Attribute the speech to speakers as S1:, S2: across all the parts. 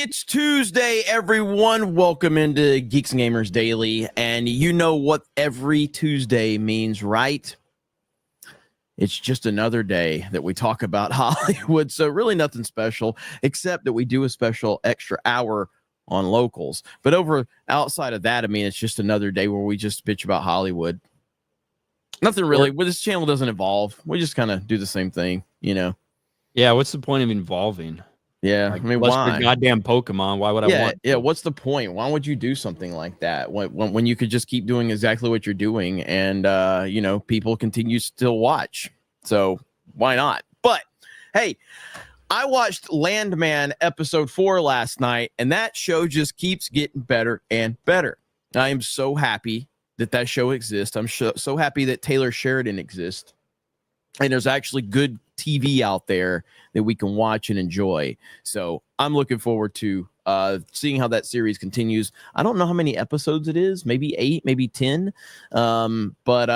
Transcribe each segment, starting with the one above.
S1: It's Tuesday, everyone. Welcome into Geeks Gamers Daily. And you know what every Tuesday means, right? It's just another day that we talk about Hollywood. So really nothing special, except that we do a special extra hour on locals. But outside of that, I mean, it's just another day where we just bitch about Hollywood. Nothing really. Well, this channel doesn't evolve. We just kind of do the same thing, you know?
S2: Yeah, what's the point of involving?
S1: Yeah,
S2: like,
S1: I mean, why?
S2: Goddamn Pokemon. Why would I want?
S1: Yeah, what's the point? Why would you do something like that when you could just keep doing exactly what you're doing and you know, people continue to still watch? So why not? But hey, I watched Landman episode 4 last night, and that show just keeps getting better and better. I am so happy that show exists. I'm so happy that Taylor Sheridan exists, and there's actually good TV out there that we can watch and enjoy. So I'm looking forward to seeing how that series continues. I don't know how many episodes it is, maybe 8, maybe 10. But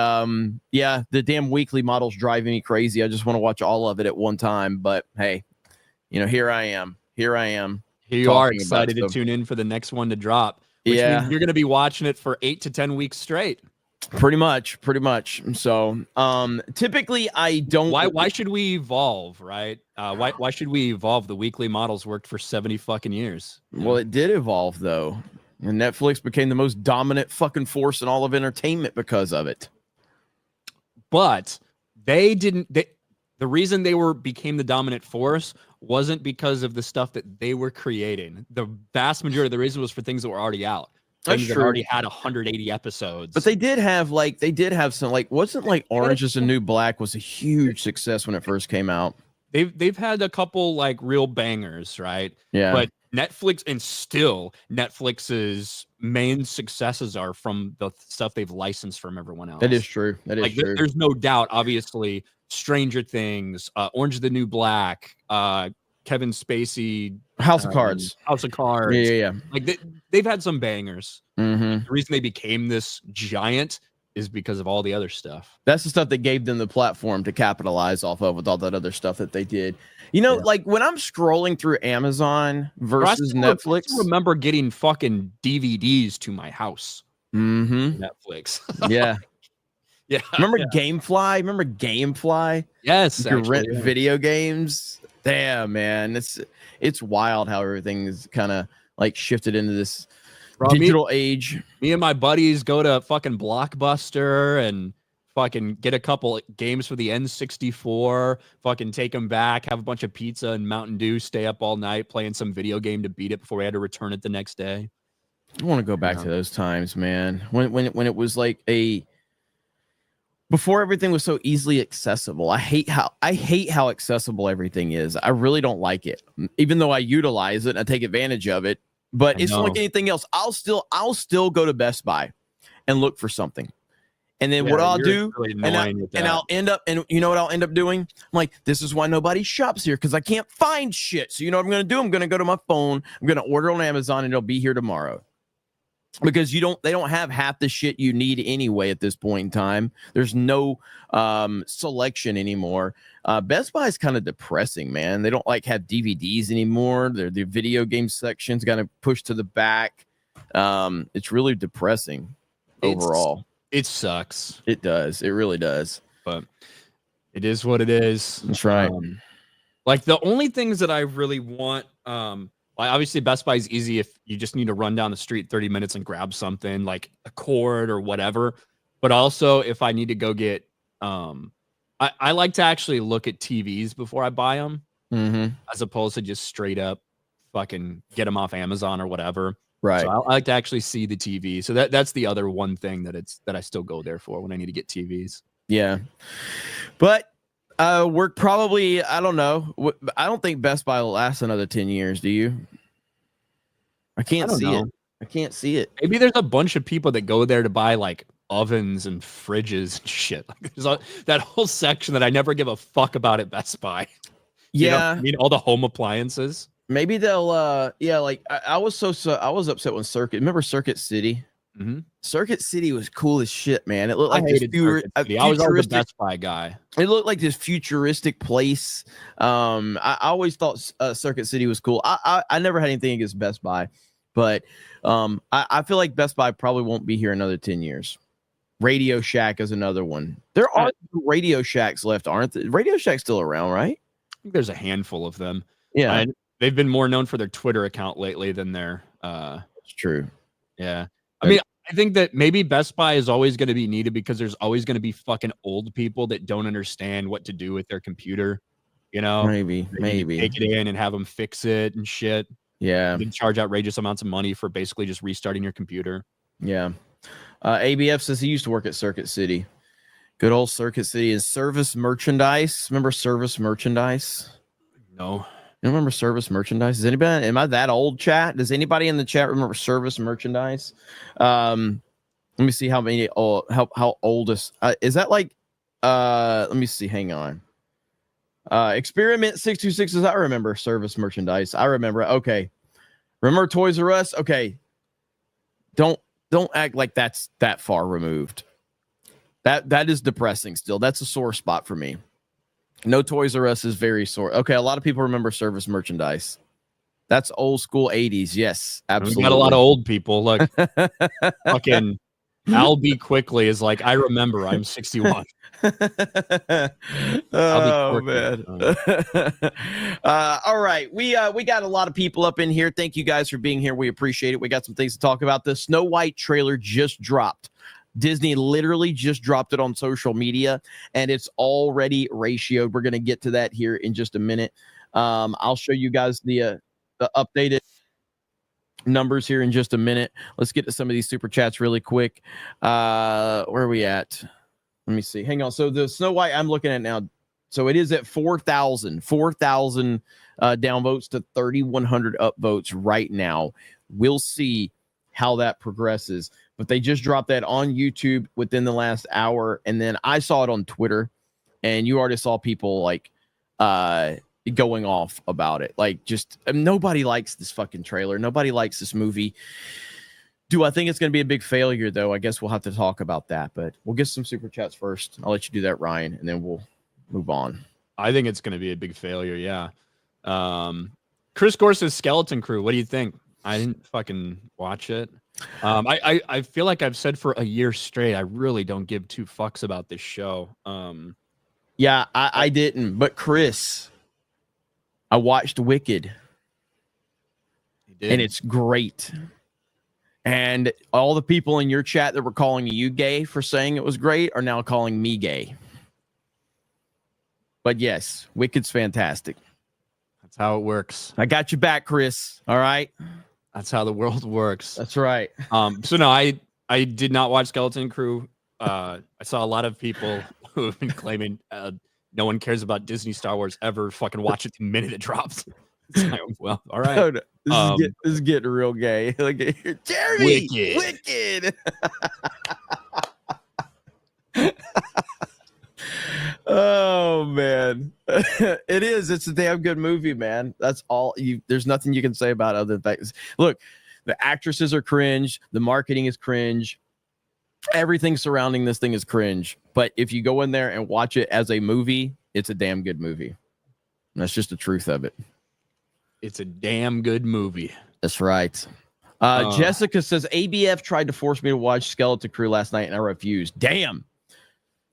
S1: yeah, the damn weekly model's driving me crazy. I just want to watch all of it at one time. But hey, you know, here I am. Here you
S2: are excited to tune in for the next one to drop. Which means you're going to be watching it for 8 to 10 weeks straight.
S1: Pretty much. So, typically I don't.
S2: Why should we evolve, right? Why should we evolve? The weekly models worked for 70 fucking years.
S1: Well, it did evolve though, and Netflix became the most dominant fucking force in all of entertainment because of it.
S2: But they didn't. The reason they became the dominant force wasn't because of the stuff that they were creating. The vast majority of the reason was for things that were already out. Things that already had 180 episodes.
S1: But they did have some, like, wasn't like Orange is the New Black was a huge success when it first came out.
S2: They've had a couple like real bangers, right?
S1: Yeah.
S2: But Netflix's main successes are from the stuff they've licensed from everyone else.
S1: That is true. True.
S2: There's no doubt, obviously, Stranger Things, Orange is the New Black, Kevin Spacey,
S1: House of Cards. Yeah.
S2: Like they've had some bangers.
S1: Mm-hmm.
S2: The reason they became this giant is because of all the other stuff.
S1: That's the stuff that gave them the platform to capitalize off of with all that other stuff that they did. You know, like when I'm scrolling through Amazon versus Netflix,
S2: I remember getting fucking DVDs to my house.
S1: Mm-hmm.
S2: Netflix.
S1: Yeah.
S2: Yeah.
S1: Remember Gamefly? Remember Gamefly?
S2: Yes.
S1: You could rent video games. Damn, man. It's wild how everything is kind of like shifted into this digital age.
S2: Me and my buddies go to fucking Blockbuster and fucking get a couple games for the N64, fucking take them back, have a bunch of pizza and Mountain Dew, stay up all night playing some video game to beat it before we had to return it the next day.
S1: I want to go back to those times, man. When it was like before everything was so easily accessible. I hate how accessible everything is. I really don't like it. Even though I utilize it and I take advantage of it, but it's like anything else. I'll still go to Best Buy and look for something. And then what I'll do, and I'll end up, and you know what I'll end up doing? I'm like, this is why nobody shops here, because I can't find shit. So you know what I'm going to do? I'm going to go to my phone. I'm going to order on Amazon, and it'll be here tomorrow. Because they don't have half the shit you need anyway at this point in time. There's no selection anymore. Best Buy is kind of depressing, man. They don't like have DVDs anymore. The video game section's got to push to the back. It's really depressing overall.
S2: It sucks.
S1: It does. It really does.
S2: But it is what it is.
S1: That's right.
S2: Like the only things that I really want, obviously Best Buy is easy if you just need to run down the street 30 minutes and grab something like a cord or whatever. But also if I need to go get, I like to actually look at TVs before I buy them, as opposed to just straight up fucking get them off Amazon or whatever.
S1: Right.
S2: So I like to actually see the TV. So that's the other one thing that I still go there for when I need to get TVs.
S1: Yeah. But we're probably, I don't know. I don't think Best Buy will last another 10 years. Do you? I can't see it. I can't see it.
S2: Maybe there's a bunch of people that go there to buy like ovens and fridges and shit. Like there's that whole section that I never give a fuck about at Best Buy.
S1: Yeah.
S2: I mean, all the home appliances.
S1: Maybe they'll, like I was I was upset when remember Circuit City? Circuit City was cool as shit, man. It looked
S2: I
S1: like this
S2: hated Circuit City. I was always the Best Buy guy.
S1: It looked like this futuristic place. I always thought Circuit City was cool. I never had anything against Best Buy, but I feel like Best Buy probably won't be here another 10 years. Radio Shack is another one. There are Radio Shacks left, aren't there? Radio Shack's still around, right?
S2: I think there's a handful of them.
S1: Yeah.
S2: They've been more known for their Twitter account lately than their
S1: It's true.
S2: Yeah. I mean, I think that maybe Best Buy is always going to be needed because there's always going to be fucking old people that don't understand what to do with their computer. You know,
S1: maybe
S2: take it in and have them fix it and shit.
S1: Yeah.
S2: And charge outrageous amounts of money for basically just restarting your computer.
S1: Yeah. ABF says he used to work at Circuit City. Good old Circuit City. And Service Merchandise. Remember Service Merchandise?
S2: No.
S1: You remember Service Merchandise? Is anybody? Am I that old, chat? Does anybody in the chat remember Service Merchandise? Let me see how many. How oldest is that? Like, let me see. Hang on. Experiment 626 says I remember Service Merchandise. I remember. Okay, remember Toys R Us? Okay, don't act like that's that far removed. That is depressing. Still, that's a sore spot for me. No Toys R Us is very sore. Okay, a lot of people remember Service Merchandise. That's old school 80s. Yes, absolutely.
S2: We got a lot of old people. Look, fucking I'll be quickly is like, I remember I'm 61.
S1: Oh, man. All right. We got a lot of people up in here. Thank you guys for being here. We appreciate it. We got some things to talk about. The Snow White trailer just dropped. Disney literally just dropped it on social media, and it's already ratioed. We're going to get to that here in just a minute. I'll show you guys the updated numbers here in just a minute. Let's get to some of these super chats really quick. Where are we at? Let me see. Hang on. So the Snow White I'm looking at now. So it is at 4,000 downvotes to 3,100 upvotes right now. We'll see how that progresses. But they just dropped that on YouTube within the last hour. And then I saw it on Twitter, and you already saw people like going off about it. Like, just nobody likes this fucking trailer. Nobody likes this movie. Do I think it's going to be a big failure, though? I guess we'll have to talk about that. But we'll get some super chats first. I'll let you do that, Ryan, and then we'll move on.
S2: I think it's going to be a big failure, yeah. Chris Gorse's Skeleton Crew, what do you think? I didn't fucking watch it. I feel like I've said for a year straight, I really don't give two fucks about this show.
S1: Yeah, I didn't. But Chris, I watched Wicked. And it's great. And all the people in your chat that were calling you gay for saying it was great are now calling me gay. But yes, Wicked's fantastic.
S2: That's how it works.
S1: I got you back, Chris. All right.
S2: That's how the world works.
S1: That's right.
S2: So no, I did not watch Skeleton Crew. I saw a lot of people who have been claiming no one cares about Disney Star Wars ever. Fucking watch it the minute it drops. Like, well, all right.
S1: Oh, no. This is getting real gay. Look at here, Jeremy. Wicked. Oh man, it is. It's a damn good movie, man. That's all. There's nothing you can say about other things. Look, the actresses are cringe. The marketing is cringe. Everything surrounding this thing is cringe. But if you go in there and watch it as a movie, it's a damn good movie. And that's just the truth of it.
S2: It's a damn good movie.
S1: That's right. Jessica says ABF tried to force me to watch Skeleton Crew last night and I refused. Damn.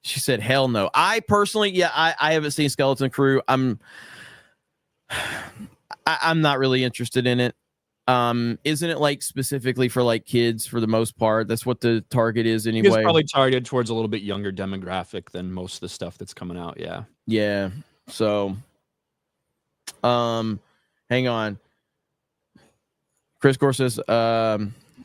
S1: She said, hell no. I personally, I haven't seen Skeleton Crew. I'm not really interested in it. Isn't it like specifically for like kids for the most part? That's what the target is anyway.
S2: It's probably targeted towards a little bit younger demographic than most of the stuff that's coming out. Yeah.
S1: Yeah. So, hang on. Chris Gore says,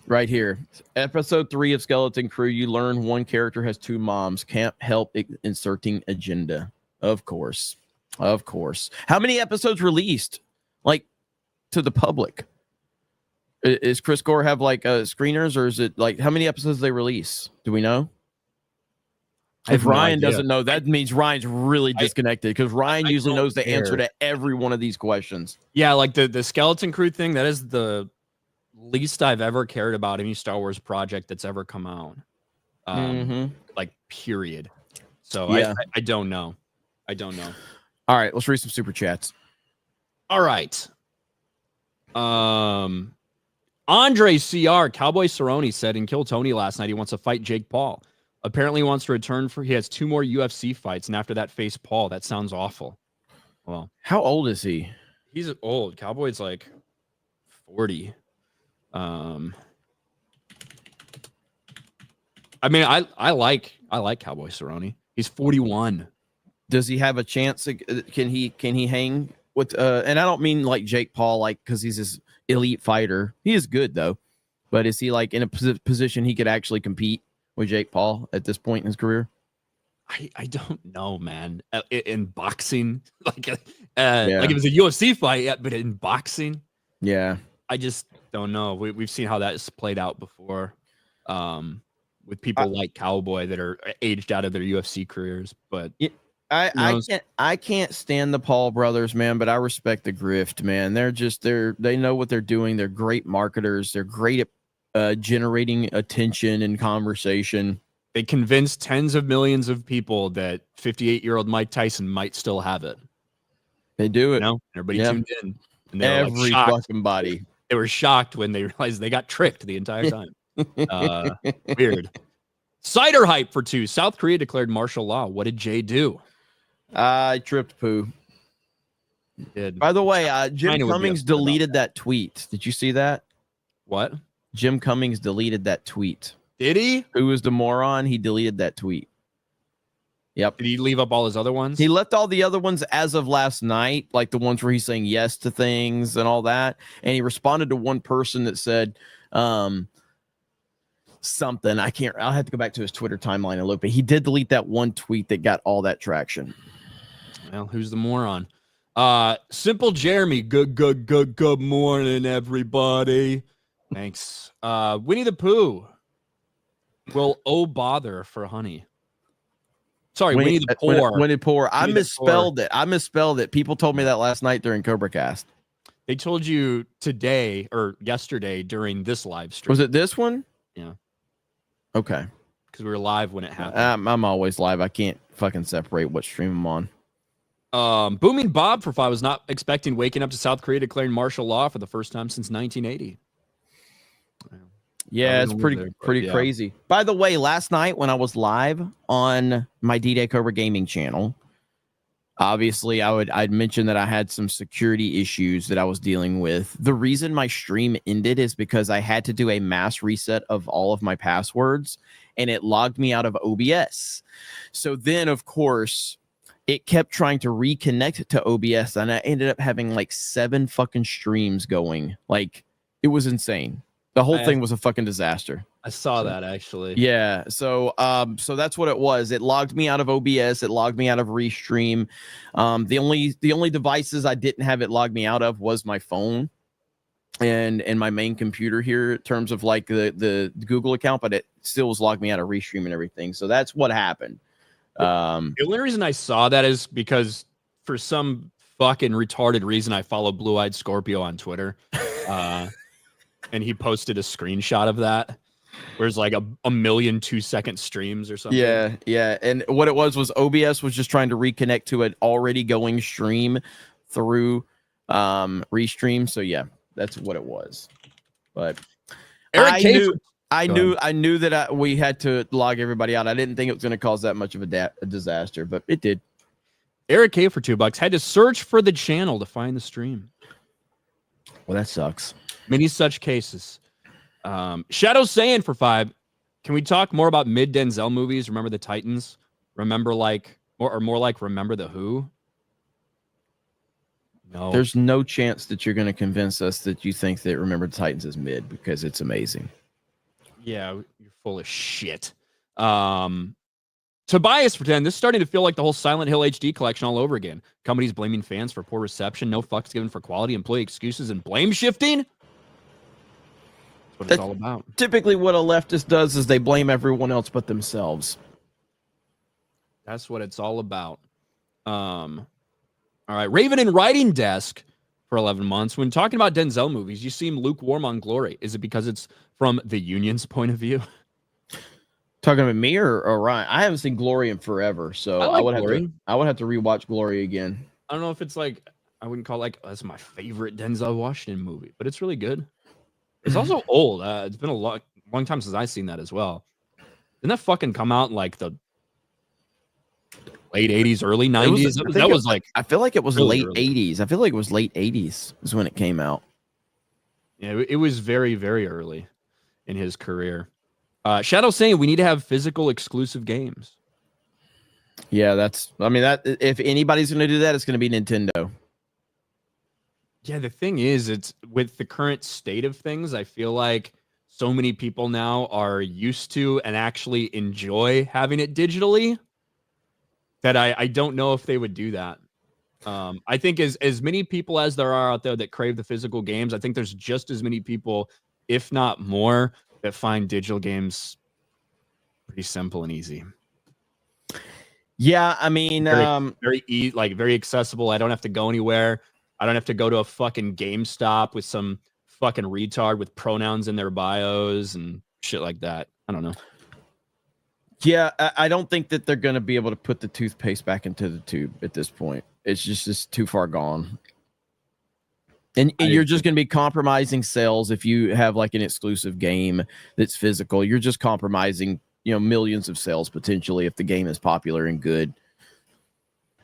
S1: right here, episode 3 of Skeleton Crew, you learn one character has 2 moms. Can't help inserting agenda. Of course. How many episodes released, like, to the public? Is Chris Gore have like screeners, or is it like how many episodes they release? Do we know? If Ryan doesn't know, that means Ryan's really disconnected, because Ryan usually knows the answer to every one of these questions.
S2: Yeah, like the Skeleton Crew thing, that is the least I've ever cared about any Star Wars project that's ever come out. Like period. So
S1: Yeah.
S2: I don't know. I don't know.
S1: All right, let's read some super chats.
S2: All right. Andre CR, Cowboy Cerrone said in Kill Tony last night he wants to fight Jake Paul. Apparently wants to return he has 2 more UFC fights, and after that face Paul. That sounds awful. Well,
S1: how old is he?
S2: He's old. Cowboy's like 40. I mean, I like Cowboy Cerrone. He's 41.
S1: Does he have a chance? Can he hang with? And I don't mean like Jake Paul, like because he's this elite fighter. He is good though, but is he like in a position he could actually compete with Jake Paul at this point in his career?
S2: I don't know, man. In boxing, like if it was a UFC fight, but in boxing,
S1: yeah,
S2: I just don't know. We've seen how that's played out before, with people like Cowboy that are aged out of their UFC careers. But
S1: I can't stand the Paul brothers, man. But I respect the grift, man. They know what they're doing. They're great marketers. They're great at generating attention and conversation.
S2: They convinced tens of millions of people that 58-year-old Mike Tyson might still have it.
S1: They do it.
S2: You know? Everybody tuned in. And
S1: every fucking body.
S2: They were shocked when they realized they got tricked the entire time. Weird. Cider hype for 2. South Korea declared martial law. What did Jay do?
S1: I tripped poo.
S2: He did.
S1: By the way, Jim Cummings deleted that tweet. Did you see that?
S2: What?
S1: Jim Cummings deleted that tweet.
S2: Did he?
S1: Who was the moron? He deleted that tweet. Yep.
S2: Did he leave up all his other ones?
S1: He left all the other ones as of last night, like the ones where he's saying yes to things and all that. And he responded to one person that said something. I'll have to go back to his Twitter timeline and look, but he did delete that one tweet that got all that traction.
S2: Well, who's the moron? Simple Jeremy. Good morning, everybody. Thanks. Winnie the Pooh. Will bother for honey. Sorry, Winnie the Poor.
S1: Winnie the Poor. I misspelled it. People told me that last night during Cobra Cast.
S2: They told you today or yesterday during this live stream.
S1: Was it this one?
S2: Yeah.
S1: Okay.
S2: Because we were live when it happened.
S1: I'm always live. I can't fucking separate what stream I'm on.
S2: Booming Bob for 5 was not expecting waking up to South Korea declaring martial law for the first time since 1980.
S1: Yeah, it's pretty crazy. By the way, last night when I was live on my D-Day Cobra Gaming channel, obviously I'd mentioned that I had some security issues that I was dealing with. The reason my stream ended is because I had to do a mass reset of all of my passwords, and it logged me out of OBS. So then, of course, it kept trying to reconnect to OBS, and I ended up having like 7 fucking streams going. Like, it was insane. The whole thing was a fucking disaster.
S2: I saw that actually.
S1: Yeah. So that's what it was. It logged me out of OBS. It logged me out of Restream. The only devices I didn't have it logged me out of was my phone and my main computer here in terms of like the Google account, but it still was logged me out of Restream and everything. So that's what happened.
S2: The only reason I saw that is because for some fucking retarded reason I follow Blue Eyed Scorpio on Twitter. And he posted a screenshot of that where it's like a million 2-second streams or something.
S1: Yeah. And what it was OBS was just trying to reconnect to an already going stream through Restream. So yeah, that's what it was. But I knew that we had to log everybody out. I didn't think it was going to cause that much of a disaster, but it did.
S2: Eric K for $2 had to search for the channel to find the stream.
S1: Well, that sucks.
S2: Many such cases. Shadow Saiyan for 5. Can we talk more about mid Denzel movies? Remember the Titans? Remember more like Remember the Who? No.
S1: There's no chance that you're going to convince us that you think that Remember the Titans is mid because it's amazing.
S2: Yeah, you're full of shit. Tobias for 10. This is starting to feel like the whole Silent Hill HD collection all over again. Companies blaming fans for poor reception, no fucks given for quality, employee excuses, and blame shifting. That's what it's all about.
S1: Typically what a leftist does is they blame everyone else but themselves.
S2: That's what it's all about. All right. Raven and Writing Desk for 11 months. When talking about Denzel movies, you seem lukewarm on Glory. Is it because it's from the union's point of view?
S1: Talking about me or Ryan? I haven't seen Glory in forever, so
S2: I like
S1: would
S2: Glory.
S1: have to rewatch Glory again.
S2: I don't know if it's like, I wouldn't call it like, oh, that's my favorite Denzel Washington movie, but it's really good. It's also old. It's been a long time since I've seen that as well. Didn't that fucking come out in like the late 80s, early 90s?
S1: I feel like it was
S2: really
S1: late
S2: early.
S1: 80s. I feel like it was late 80s is when it came out.
S2: Yeah, it was very, very early in his career. Shadow saying we need to have physical exclusive games.
S1: Yeah, that if anybody's going to do that, it's going to be Nintendo.
S2: Yeah, the thing is, it's with the current state of things, I feel like so many people now are used to and actually enjoy having it digitally that I don't know if they would do that. I think as many people as there are out there that crave the physical games, I think there's just as many people, if not more, that find digital games pretty simple and easy.
S1: Yeah, I mean,
S2: very accessible. I don't have to go anywhere. I don't have to go to a fucking GameStop with some fucking retard with pronouns in their bios and shit like that. I don't know.
S1: Yeah, I don't think that they're going to be able to put the toothpaste back into the tube at this point. It's just too far gone. And you're just going to be compromising sales if you have like an exclusive game that's physical. You're just compromising, millions of sales potentially if the game is popular and good.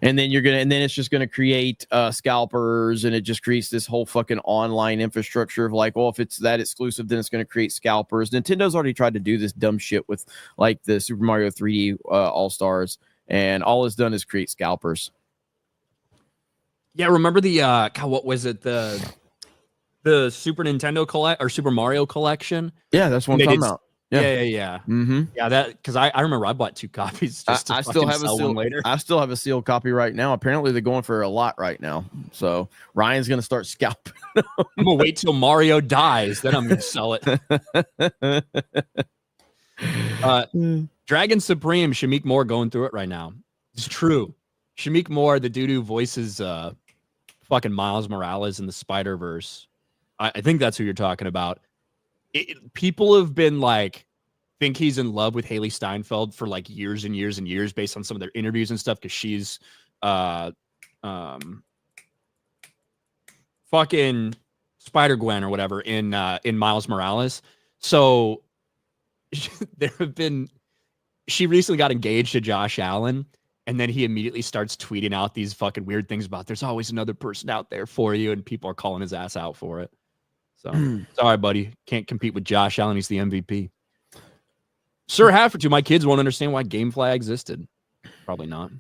S1: And then then it's just going to create scalpers, and it just creates this whole fucking online infrastructure of like, well, if it's that exclusive, then it's going to create scalpers. Nintendo's already tried to do this dumb shit with like the Super Mario 3D All-Stars, and all it's done is create scalpers.
S2: Yeah, remember the what was it, the Super Nintendo or Super Mario collection?
S1: Yeah, that's what I'm talking about.
S2: Yeah.
S1: Mm-hmm.
S2: Yeah, that because I remember I bought 2 copies just to
S1: I still have
S2: sell one later.
S1: I still have a sealed copy right now. Apparently they're going for a lot right now. So Ryan's gonna start scalping.
S2: I'm gonna wait till Mario dies, then I'm gonna sell it. Dragon Supreme, Shamik Moore going through it right now. It's true. Shamik Moore, the dude who voices fucking Miles Morales in the Spider-Verse. I think that's who you're talking about. People have been like, think he's in love with Haley Steinfeld for like years and years and years based on some of their interviews and stuff, because she's fucking Spider-Gwen or whatever in Miles Morales. So she recently got engaged to Josh Allen, and then he immediately starts tweeting out these fucking weird things about there's always another person out there for you, and people are calling his ass out for it. So sorry, buddy. Can't compete with Josh Allen. He's the MVP. Sir Hafferty, my kids won't understand why GameFly existed. Probably not.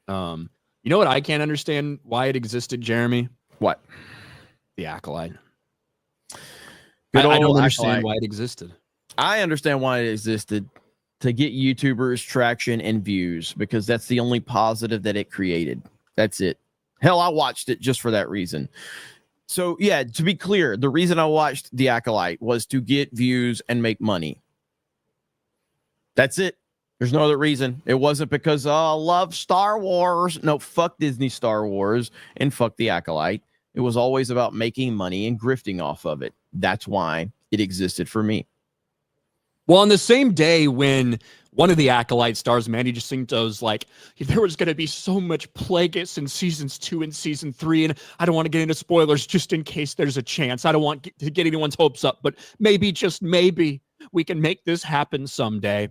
S2: You know what I can't understand why it existed, Jeremy?
S1: What?
S2: The Acolyte.
S1: I
S2: don't understand why it existed.
S1: I understand why it existed. To get YouTubers traction and views, because that's the only positive that it created. That's it. Hell, I watched it just for that reason. So yeah, to be clear, the reason I watched The Acolyte was to get views and make money. That's it. There's no other reason. It wasn't because I love Star Wars. No, fuck Disney Star Wars and fuck The Acolyte. It was always about making money and grifting off of it. That's why it existed for me.
S2: Well, on the same day when one of the Acolyte stars, Mandy Jacinto's like, there was going to be so much Plagueis in seasons 2 and season 3, and I don't want to get into spoilers just in case there's a chance. I don't want to get anyone's hopes up, but maybe, just maybe, we can make this happen someday.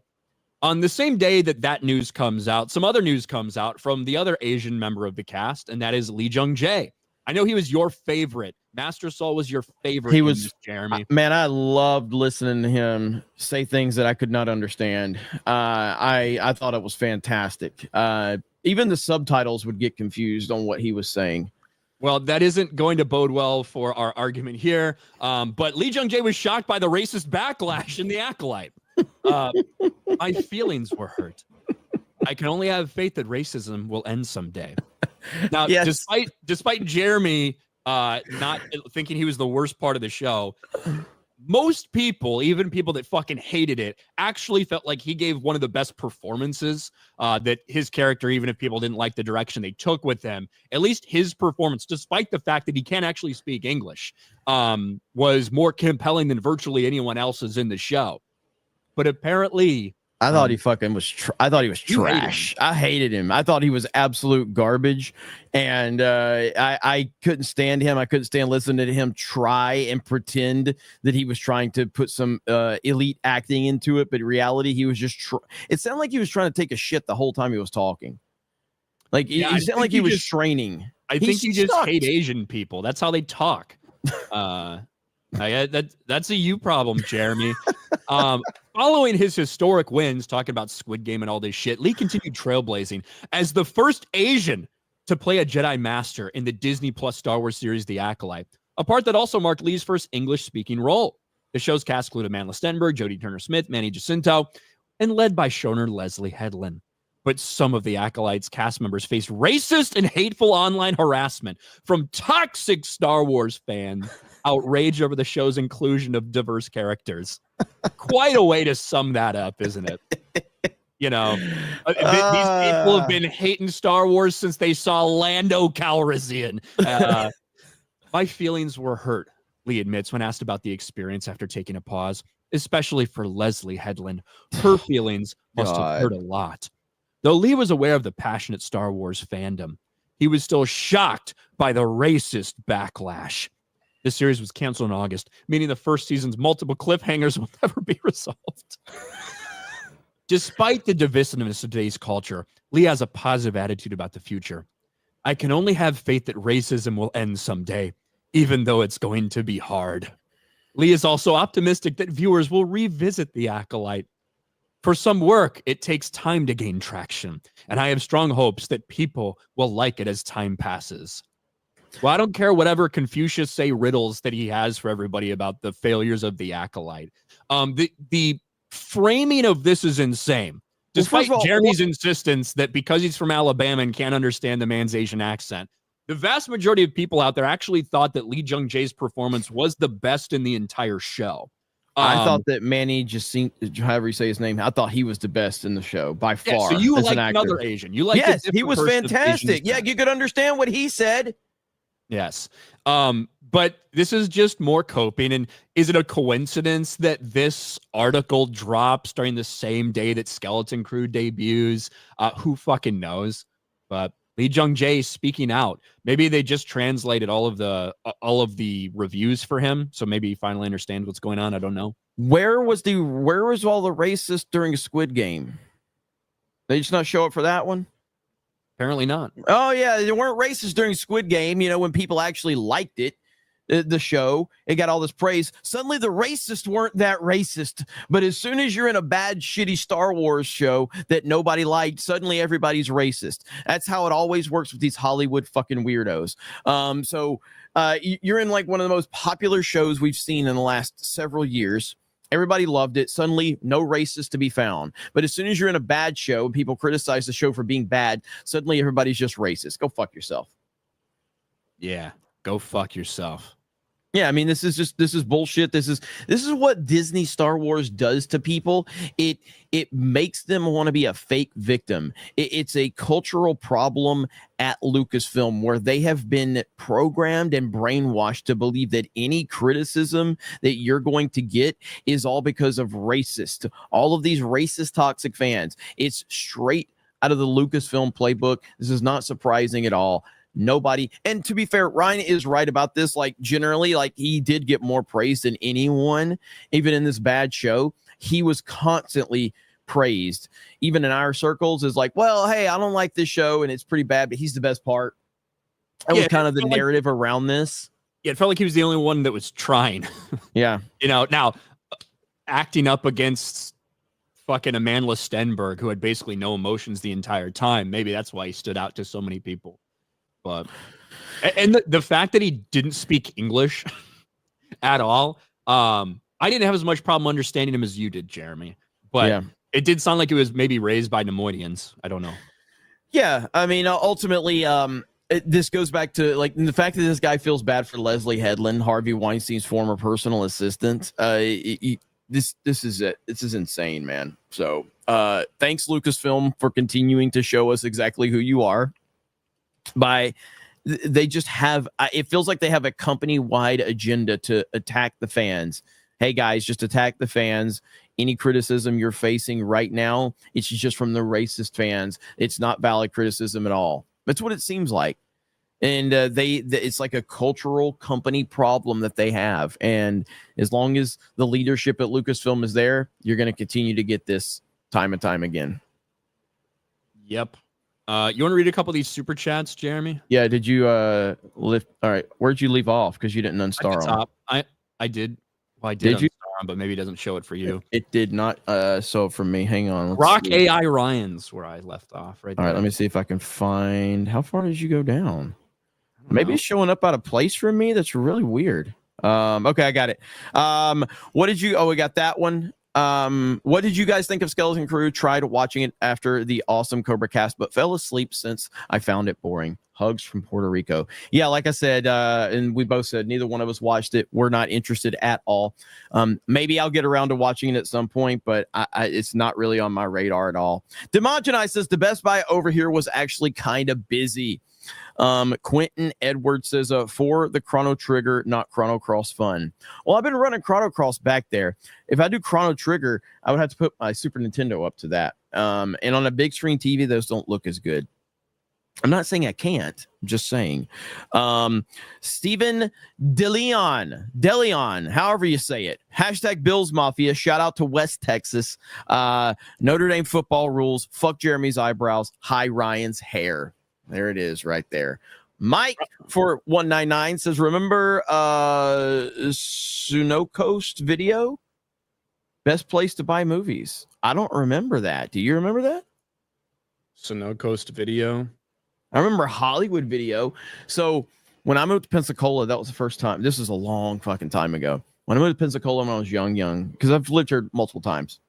S2: On the same day that news comes out, some other news comes out from the other Asian member of the cast, and that is Lee Jung-jae. I know he was your favorite. Master Soul was your favorite.
S1: He was,
S2: Jeremy.
S1: Man, I loved listening to him say things that I could not understand. I thought it was fantastic. Even the subtitles would get confused on what he was saying.
S2: Well, that isn't going to bode well for our argument here. But Lee Jung-jae was shocked by the racist backlash in The Acolyte. My feelings were hurt. I can only have faith that racism will end someday. Now, yes. despite Jeremy not thinking he was the worst part of the show, most people, even people that fucking hated it, actually felt like he gave one of the best performances that his character, even if people didn't like the direction they took with him, at least his performance, despite the fact that he can't actually speak English, was more compelling than virtually anyone else's in the show. But apparently...
S1: I thought he fucking was. I thought he was trash. I hated him. I thought he was absolute garbage, and I couldn't stand him. I couldn't stand listening to him try and pretend that he was trying to put some elite acting into it, but in reality, he was just. It sounded like he was trying to take a shit the whole time he was talking. Like he sounded like he was training.
S2: I think you just hate Asian people. That's how they talk. That's a you problem, Jeremy. Following his historic wins, talking about Squid Game and all this shit, Lee continued trailblazing as the first Asian to play a Jedi Master in the Disney Plus Star Wars series, The Acolyte, a part that also marked Lee's first English-speaking role. The show's cast included Amandla Stenberg, Jodie Turner-Smith, Manny Jacinto, and led by showrunner Leslie Headland. But some of The Acolyte's cast members faced racist and hateful online harassment from toxic Star Wars fans outraged over the show's inclusion of diverse characters. Quite a way to sum that up, isn't it? You know, these people have been hating Star Wars since they saw Lando Calrissian. My feelings were hurt, Lee admits when asked about the experience after taking a pause, especially for Leslie Headland. Her feelings must have hurt a lot. Though Lee was aware of the passionate Star Wars fandom, he was still shocked by the racist backlash. The series was canceled in August, meaning the first season's multiple cliffhangers will never be resolved. Despite the divisiveness of today's culture, Lee has a positive attitude about the future. I can only have faith that racism will end someday, even though it's going to be hard. Lee is also optimistic that viewers will revisit The Acolyte. For some work, it takes time to gain traction, and I have strong hopes that people will like it as time passes. Well, I don't care whatever Confucius say riddles that he has for everybody about the failures of The Acolyte. The framing of this is insane. Despite Jeremy's insistence that because he's from Alabama and can't understand the man's Asian accent, the vast majority of people out there actually thought that Lee Jung-jae's performance was the best in the entire show.
S1: I thought that Manny Jacinto, however you say his name, I thought he was the best in the show by far.
S2: So you like another Asian. You like
S1: he was fantastic. Yeah, you could understand what he said.
S2: Yes. But this is just more coping. And is it a coincidence that this article drops during the same day that Skeleton Crew debuts? Who fucking knows? But Lee Jung-jae speaking out. Maybe they just translated all of the reviews for him, so maybe he finally understands what's going on. I don't know. Where was
S1: all the racists during Squid Game? They just not show up for that one?
S2: Apparently not.
S1: Oh yeah, there weren't racists during Squid Game. You know, when people actually liked it, the show, it got all this praise. Suddenly the racists weren't that racist. But as soon as you're in a bad, shitty Star Wars show that nobody liked, suddenly everybody's racist. That's how it always works with these Hollywood fucking weirdos. So you're in like one of the most popular shows we've seen in the last several years. Everybody loved it. Suddenly, no racist to be found. But as soon as you're in a bad show and people criticize the show for being bad, suddenly everybody's just racist. Go fuck yourself.
S2: Yeah, go fuck yourself.
S1: Yeah, I mean, this is bullshit. This is what Disney Star Wars does to people. It makes them want to be a fake victim. It's a cultural problem at Lucasfilm where they have been programmed and brainwashed to believe that any criticism that you're going to get is all because of all of these racist, toxic fans. It's straight out of the Lucasfilm playbook. This is not surprising at all. Nobody, and to be fair, Ryan is right about this. Like generally, like he did get more praise than anyone, even in this bad show. He was constantly praised, even in our circles. Is like, well, hey, I don't like this show, and it's pretty bad, but he's the best part. That was kind of the narrative around this.
S2: Yeah, it felt like he was the only one that was trying.
S1: Yeah,
S2: you know, now acting up against fucking Amandla Stenberg, who had basically no emotions the entire time. Maybe that's why he stood out to so many people. But and the fact that he didn't speak English at all, I didn't have as much problem understanding him as you did, Jeremy. But it did sound like it was maybe raised by Nemoidians. I don't know.
S1: Yeah, I mean, ultimately, this goes back to like the fact that this guy feels bad for Leslie Headland, Harvey Weinstein's former personal assistant. This is it. This is insane, man. So thanks, Lucasfilm, for continuing to show us exactly who you are. They just have, it feels like they have a company-wide agenda to attack the fans. Hey guys, just attack the fans. Any criticism you're facing right now, it's just from the racist fans. It's not valid criticism at all. That's what it seems like. And it's like a cultural company problem that they have. And as long as the leadership at Lucasfilm is there, you're going to continue to get this time and time again.
S2: Yep. You want to read a couple of these super chats, Jeremy?
S1: Yeah. Did you lift? All right. Where'd you leave off? Because you didn't unstar them.
S2: I did. Well, I did you? But maybe it doesn't show it for you.
S1: It did not. So for me, hang on.
S2: Rock AI Ryan's where I left off. Right.
S1: All right. Let me see if I can find. How far did you go down? Maybe it's showing up out of place for me. That's really weird. Okay, I got it. What did you? Oh, we got that one. What did you guys think of Skeleton Crew? Tried watching it after the awesome Cobra Cast, but fell asleep since I found it boring. Hugs from Puerto Rico. Yeah, like I said, and we both said neither one of us watched it. We're not interested at all. Maybe I'll get around to watching it at some point, but it's not really on my radar at all. Demongenai says the Best Buy over here was actually kind of busy. Quentin Edwards says for the Chrono Trigger, not Chrono Cross fun. Well, I've been running Chrono Cross back there. If I do Chrono Trigger, I would have to put my Super Nintendo up to that. And on a big screen TV, those don't look as good. I'm not saying I can't. I'm just saying. Stephen DeLeon, however you say it. Hashtag Bills Mafia. Shout out to West Texas. Notre Dame football rules. Fuck Jeremy's eyebrows. Hi Ryan's hair. There it is right there. Mike for 199 says, remember Sunocoast video? Best place to buy movies. I don't remember that. Do you remember that?
S2: Sunocoast video.
S1: I remember Hollywood Video. So when I moved to Pensacola, that was the first time. This is a long fucking time ago. When I moved to Pensacola when I was young, because I've lived here multiple times.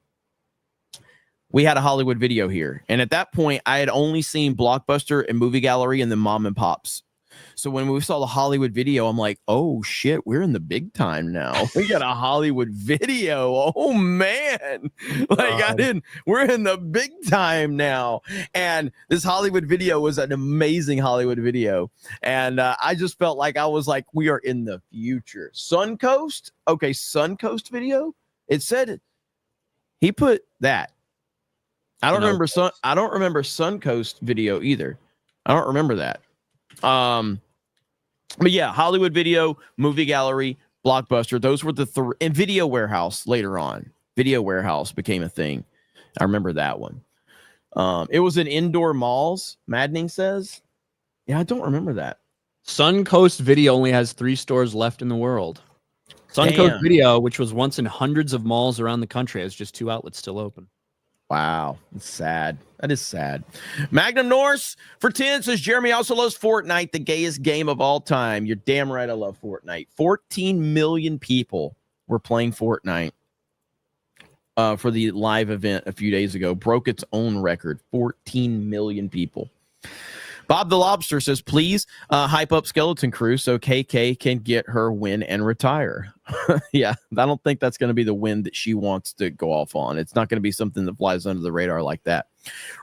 S1: We had a Hollywood Video here. And at that point, I had only seen Blockbuster and Movie Gallery and then Mom and Pops. So when we saw the Hollywood Video, I'm like, oh, shit, we're in the big time now. We got a Hollywood Video. Oh, man. We're in the big time now. And this Hollywood Video was an amazing Hollywood Video. And I just felt like I was like, we are in the future. Suncoast? Okay, Suncoast Video? It said he put that. I don't remember Suncoast Video either. I don't remember that. But yeah, Hollywood Video, Movie Gallery, Blockbuster. Those were the three. And Video Warehouse later on. Video Warehouse became a thing. I remember that one. It was in indoor malls, Maddening says. Yeah, I don't remember that.
S2: Suncoast Video only has 3 stores left in the world. Suncoast Video, which was once in hundreds of malls around the country, has just 2 outlets still open.
S1: Wow, that's sad. That is sad. Magnum Norse for 10 says, Jeremy also loves Fortnite, the gayest game of all time. You're damn right I love Fortnite. 14 million people were playing Fortnite for the live event a few days ago. Broke its own record. 14 million people. Bob the Lobster says, please hype up Skeleton Crew so KK can get her win and retire. Yeah, I don't think that's going to be the win that she wants to go off on. It's not going to be something that flies under the radar like that.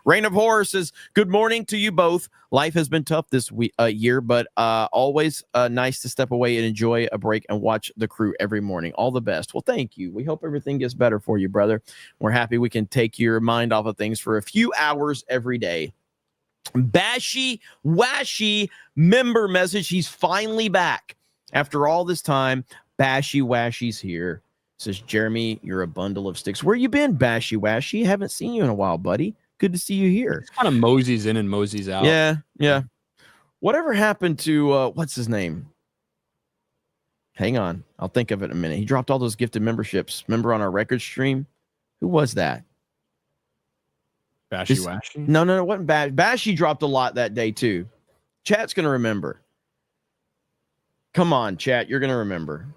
S1: Reign of Horror says, good morning to you both. Life has been tough this year, but always nice to step away and enjoy a break and watch the crew every morning. All the best. Well, thank you. We hope everything gets better for you, brother. We're happy we can take your mind off of things for a few hours every day. Bashy Washy member message. He's finally back after all this time. Bashy Washy's here. Says, Jeremy, you're a bundle of sticks. Where you been, Bashy Washy? Haven't seen you in a while, buddy. Good to see you here.
S2: It's kind of moseys in and moseys out.
S1: Yeah. Whatever happened to what's his name? Hang on, I'll think of it in a minute. He dropped all those gifted memberships. Remember on our record stream? Who was that?
S2: Bashy Washy?
S1: No, it wasn't Bashy dropped a lot that day too. Chat's gonna remember. Come on, chat, you're gonna remember.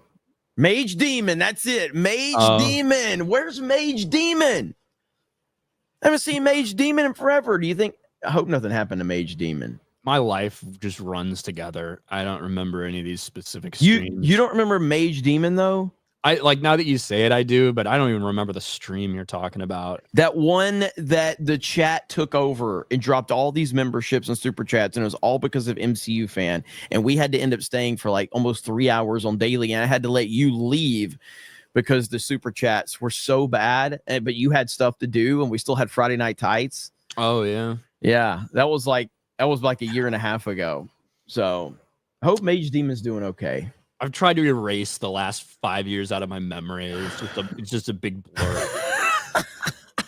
S1: Mage Demon, that's it. Mage Demon. Where's Mage Demon? I haven't seen Mage Demon in forever. Do you think? I hope nothing happened to Mage Demon.
S2: my life just runs together. I don't remember any of these specific
S1: You
S2: streams.
S1: you don't remember Mage Demon though?
S2: I like now that you say it, I do, but I don't even remember the stream you're talking about.
S1: That one that the chat took over and dropped all these memberships and super chats, and it was all because of MCU fan. And we had to end up staying for like almost 3 hours on daily, and I had to let you leave because the super chats were so bad. But you had stuff to do, and we still had Friday Night Tights.
S2: Oh yeah,
S1: yeah. That was like a year and a half ago. So I hope Mage Demon's doing okay.
S2: I've tried to erase the last 5 years out of my memory. It's just a big blur.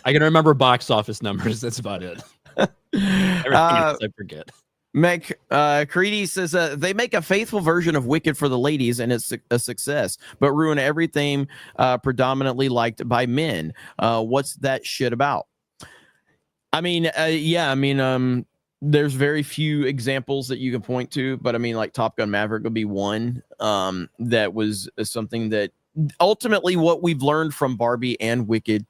S2: I can remember box office numbers. That's about it. Everything else I forget.
S1: Creedy says they make a faithful version of Wicked for the ladies, and it's a success, but ruin everything predominantly liked by men. What's that shit about? I mean, there's very few examples that you can point to, but I mean, like Top Gun Maverick would be one that was something that ultimately what we've learned from Barbie and Wicked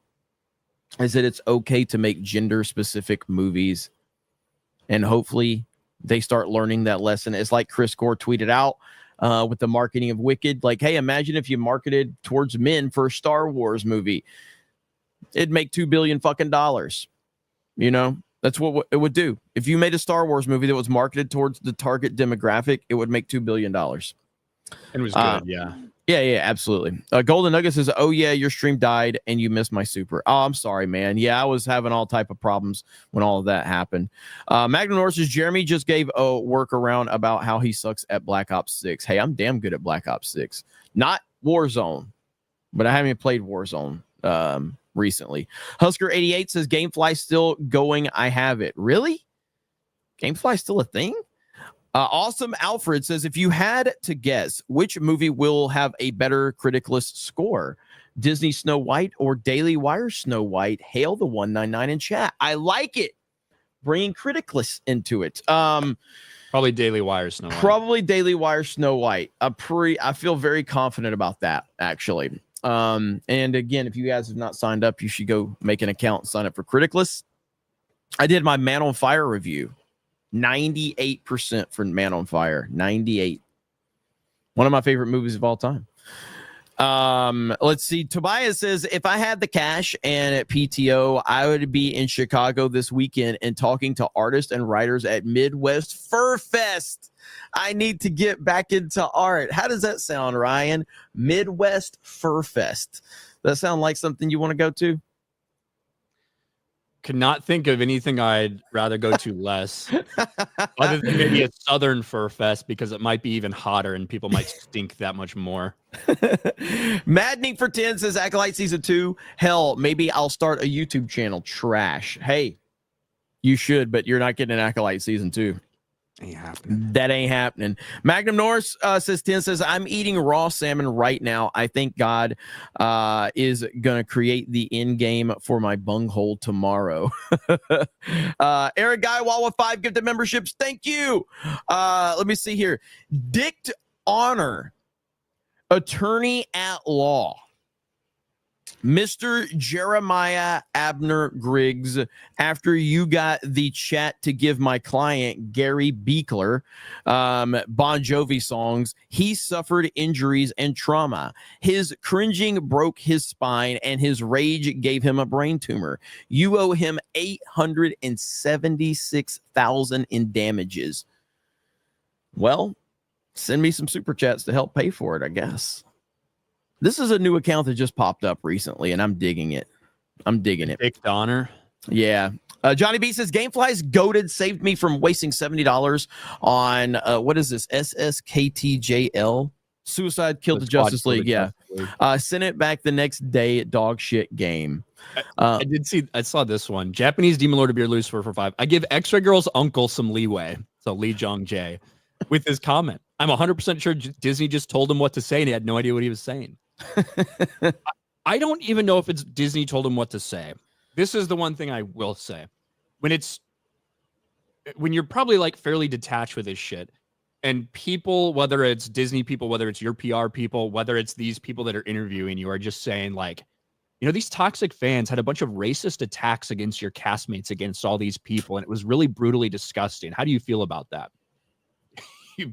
S1: is that it's okay to make gender specific movies, and hopefully they start learning that lesson. It's like Chris Gore tweeted out with the marketing of Wicked, like, hey, imagine if you marketed towards men for a Star Wars movie, it'd make $2 billion fucking dollars. You know, that's what it would do. If you made a Star Wars movie that was marketed towards the target demographic, it would make $2 billion.
S2: It was good, yeah.
S1: Yeah, absolutely. Golden Nugget says, oh, yeah, your stream died and you missed my super. Oh, I'm sorry, man. Yeah, I was having all type of problems when all of that happened. Magnum North says, Jeremy just gave a workaround about how he sucks at Black Ops 6. Hey, I'm damn good at Black Ops 6. Not Warzone, but I haven't played Warzone recently. Husker88 says, Gamefly still going. I have it. Really? Gamefly still a thing? Awesome Alfred says, if you had to guess which movie will have a better Criticalist score, Disney Snow White or Daily Wire Snow White, hail the 199 in chat. I like it. Bringing Criticalist into it.
S2: Probably Daily Wire Snow White.
S1: Probably Daily Wire Snow White. I feel very confident about that, actually. And again, if you guys have not signed up, you should go make an account and sign up for Criticalist. I did my Man on Fire review. 98% for Man on Fire. 98. One of my favorite movies of all time. Let's see. Tobias says, if I had the cash and at PTO, I would be in Chicago this weekend and talking to artists and writers at Midwest Fur Fest. I need to get back into art. How does that sound, Ryan? Midwest Fur Fest. Does that sound like something you want to go to?
S2: Could not think of anything I'd rather go to less, other than maybe a Southern Fur Fest, because it might be even hotter and people might stink that much more.
S1: Maddening for 10 says, Acolyte Season 2. Hell, maybe I'll start a YouTube channel. Trash. Hey, you should, but you're not getting an Acolyte Season 2.
S2: Ain't happening.
S1: That ain't happening. Magnum Norris says 10 says, I'm eating raw salmon right now. I think God is gonna create the end game for my bunghole tomorrow. Eric Guy Wall with 5 gifted memberships. Thank you. Let me see here. Dick Honor, attorney at law. Mr. Jeremiah Abner Griggs, after you got the chat to give my client Gary Beekler Bon Jovi songs, he suffered injuries and trauma. His cringing broke his spine and his rage gave him a brain tumor. You owe him $876,000 in damages. Well, send me some super chats to help pay for it, I guess. This is a new account that just popped up recently, and I'm digging it.
S2: Dick Donner.
S1: Yeah. Johnny B says, Gamefly's goated, saved me from wasting $70 on, what is this, SSKTJL? Suicide Killed the Justice League, yeah. Sent it back the next day, dog shit game.
S2: I saw this one. Japanese Demon Lord of Beer Lucifer for 5. I give X-Ray Girl's uncle some leeway. So Lee Jong Jae with his comment. I'm 100% sure Disney just told him what to say and he had no idea what he was saying. I don't even know if it's Disney told him what to say. This is the one thing I will say. When you're probably like fairly detached with this shit, and people, whether it's Disney people, whether it's your PR people, whether it's these people that are interviewing you, are just saying like, you know, these toxic fans had a bunch of racist attacks against your castmates, against all these people, and it was really brutally disgusting. How do you feel about that?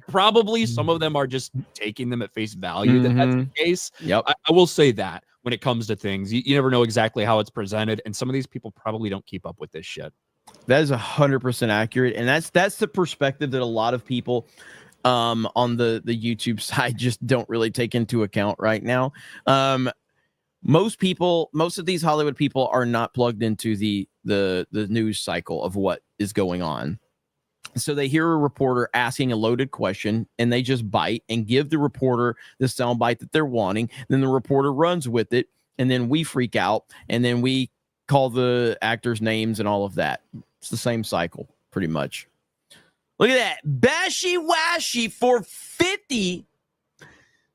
S2: Probably some of them are just taking them at face value that that's the case.
S1: Yep.
S2: I will say that when it comes to things, you never know exactly how it's presented, and some of these people probably don't keep up with this shit.
S1: That is 100% accurate, and that's the perspective that a lot of people on the YouTube side just don't really take into account right now. Most of these Hollywood people are not plugged into the news cycle of what is going on. So they hear a reporter asking a loaded question and they just bite and give the reporter the soundbite that they're wanting. Then the reporter runs with it, and then we freak out, and then we call the actors' names and all of that. It's the same cycle, pretty much. Look at that. Bashy Washy for 50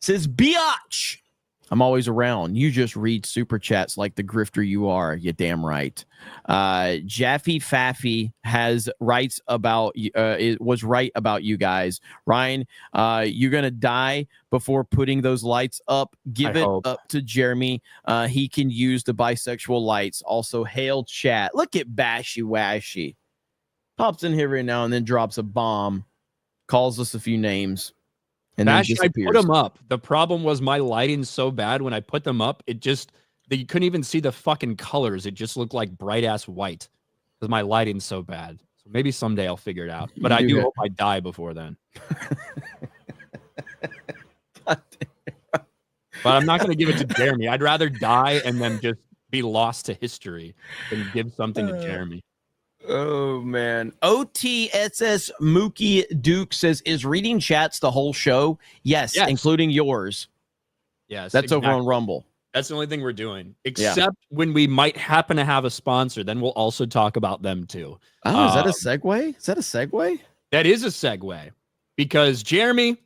S1: says, biatch. I'm always around. You just read super chats like the grifter you are. You damn right. Jaffe Faffy was right about you guys. Ryan, you're gonna die before putting those lights up. Give it up to Jeremy. He can use the bisexual lights. Also, hail chat. Look at Bashy Washy. Pops in here right now and then drops a bomb. Calls us a few names. And
S2: Bash, I put them up. The problem was my lighting's so bad when I put them up, you couldn't even see the fucking colors. It just looked like bright ass white because my lighting's so bad. So maybe someday I'll figure it out. But I do hope I die before then. But I'm not going to give it to Jeremy. I'd rather die and then just be lost to history than give something to Jeremy.
S1: Oh, man. OTSS Mookie Duke says, is reading chats the whole show? Yes. Including yours.
S2: Yes.
S1: That's exactly. Over on Rumble.
S2: That's the only thing we're doing. Except when we might happen to have a sponsor, then we'll also talk about them too.
S1: Oh, is that a segue? Is that a segue?
S2: That is a segue. Because, Jeremy,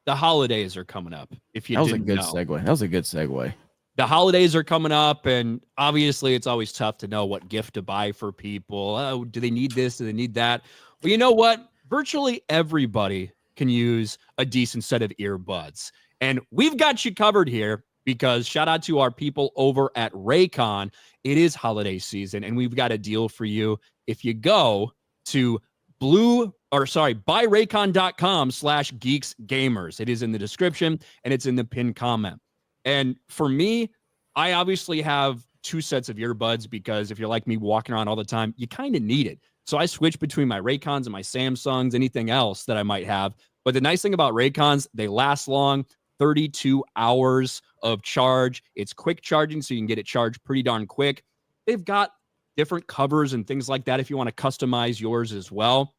S2: the holidays are coming up. If you didn't know.
S1: Segue. That was a good segue.
S2: The holidays are coming up, and obviously it's always tough to know what gift to buy for people. Oh, do they need this? Do they need that? Well, you know what? Virtually everybody can use a decent set of earbuds. And we've got you covered here because shout out to our people over at Raycon. It is holiday season, and we've got a deal for you. If you go to buyraycon.com/Geeks Gamers. It is in the description, and it's in the pinned comment. And for me, I obviously have two sets of earbuds because if you're like me walking around all the time, you kind of need it. So I switch between my Raycons and my Samsungs, anything else that I might have. But the nice thing about Raycons, they last long, 32 hours of charge. It's quick charging, so you can get it charged pretty darn quick. They've got different covers and things like that if you want to customize yours as well.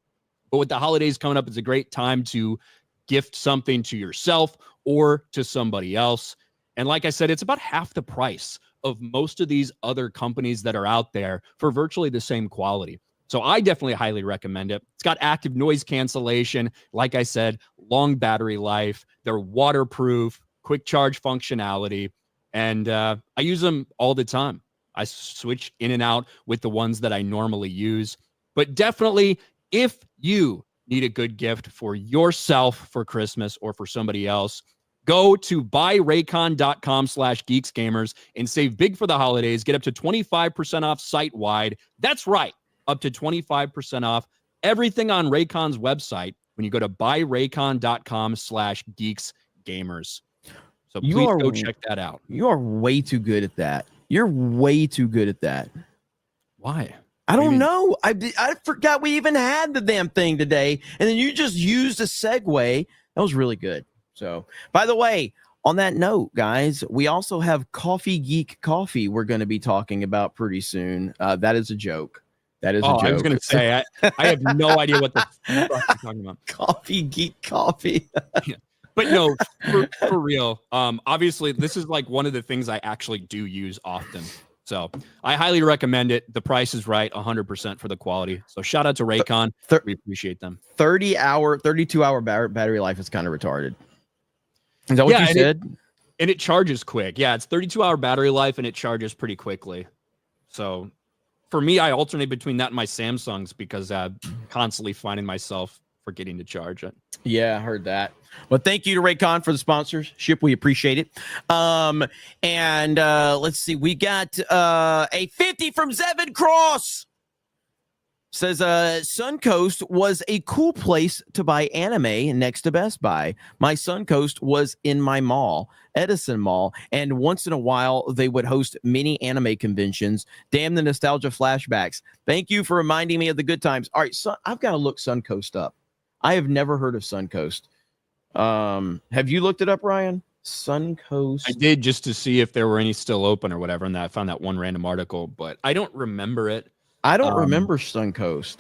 S2: But with the holidays coming up, it's a great time to gift something to yourself or to somebody else. And like I said, it's about half the price of most of these other companies that are out there for virtually the same quality. So I definitely highly recommend it. It's got active noise cancellation. Like I said, long battery life. They're waterproof, quick charge functionality. And I use them all the time. I switch in and out with the ones that I normally use. But definitely, if you need a good gift for yourself for Christmas or for somebody else, go to buyraycon.com/geeksgamers and save big for the holidays. Get up to 25% off site-wide. That's right, up to 25% off everything on Raycon's website when you go to buyraycon.com/geeksgamers. So please go check that out.
S1: You are way too good at that. You're way too good at that.
S2: Why?
S1: I don't know. I forgot we even had the damn thing today, and then you just used a segue. That was really good. So, by the way, on that note, guys, we also have Coffee Geek Coffee we're going to be talking about pretty soon. That is a joke. That is a joke. I
S2: was going to say, I have no idea what the fuck you're talking about.
S1: Coffee Geek Coffee.
S2: Yeah. But no, for real, obviously, this is like one of the things I actually do use often. So I highly recommend it. The price is right, 100% for the quality. So shout out to Raycon. We appreciate them.
S1: 32-hour battery life is kind of retarded. Is that what you said?
S2: And it charges quick. Yeah, it's 32-hour battery life, and it charges pretty quickly. So for me, I alternate between that and my Samsungs because I'm constantly finding myself forgetting to charge it.
S1: Yeah, I heard that. Well, thank you to Raycon for the sponsorship. We appreciate it. And let's see. We got a 50 from Zevin Cross. Says Suncoast was a cool place to buy anime next to Best Buy. My Suncoast was in my mall, Edison Mall, and once in a while they would host mini anime conventions. Damn the nostalgia flashbacks. Thank you for reminding me of the good times. All right, so I've got to look Suncoast up. I have never heard of Suncoast. Have you looked it up, Ryan? Suncoast.
S2: I did, just to see if there were any still open or whatever, and I found that one random article, but I don't remember it.
S1: I don't remember Suncoast.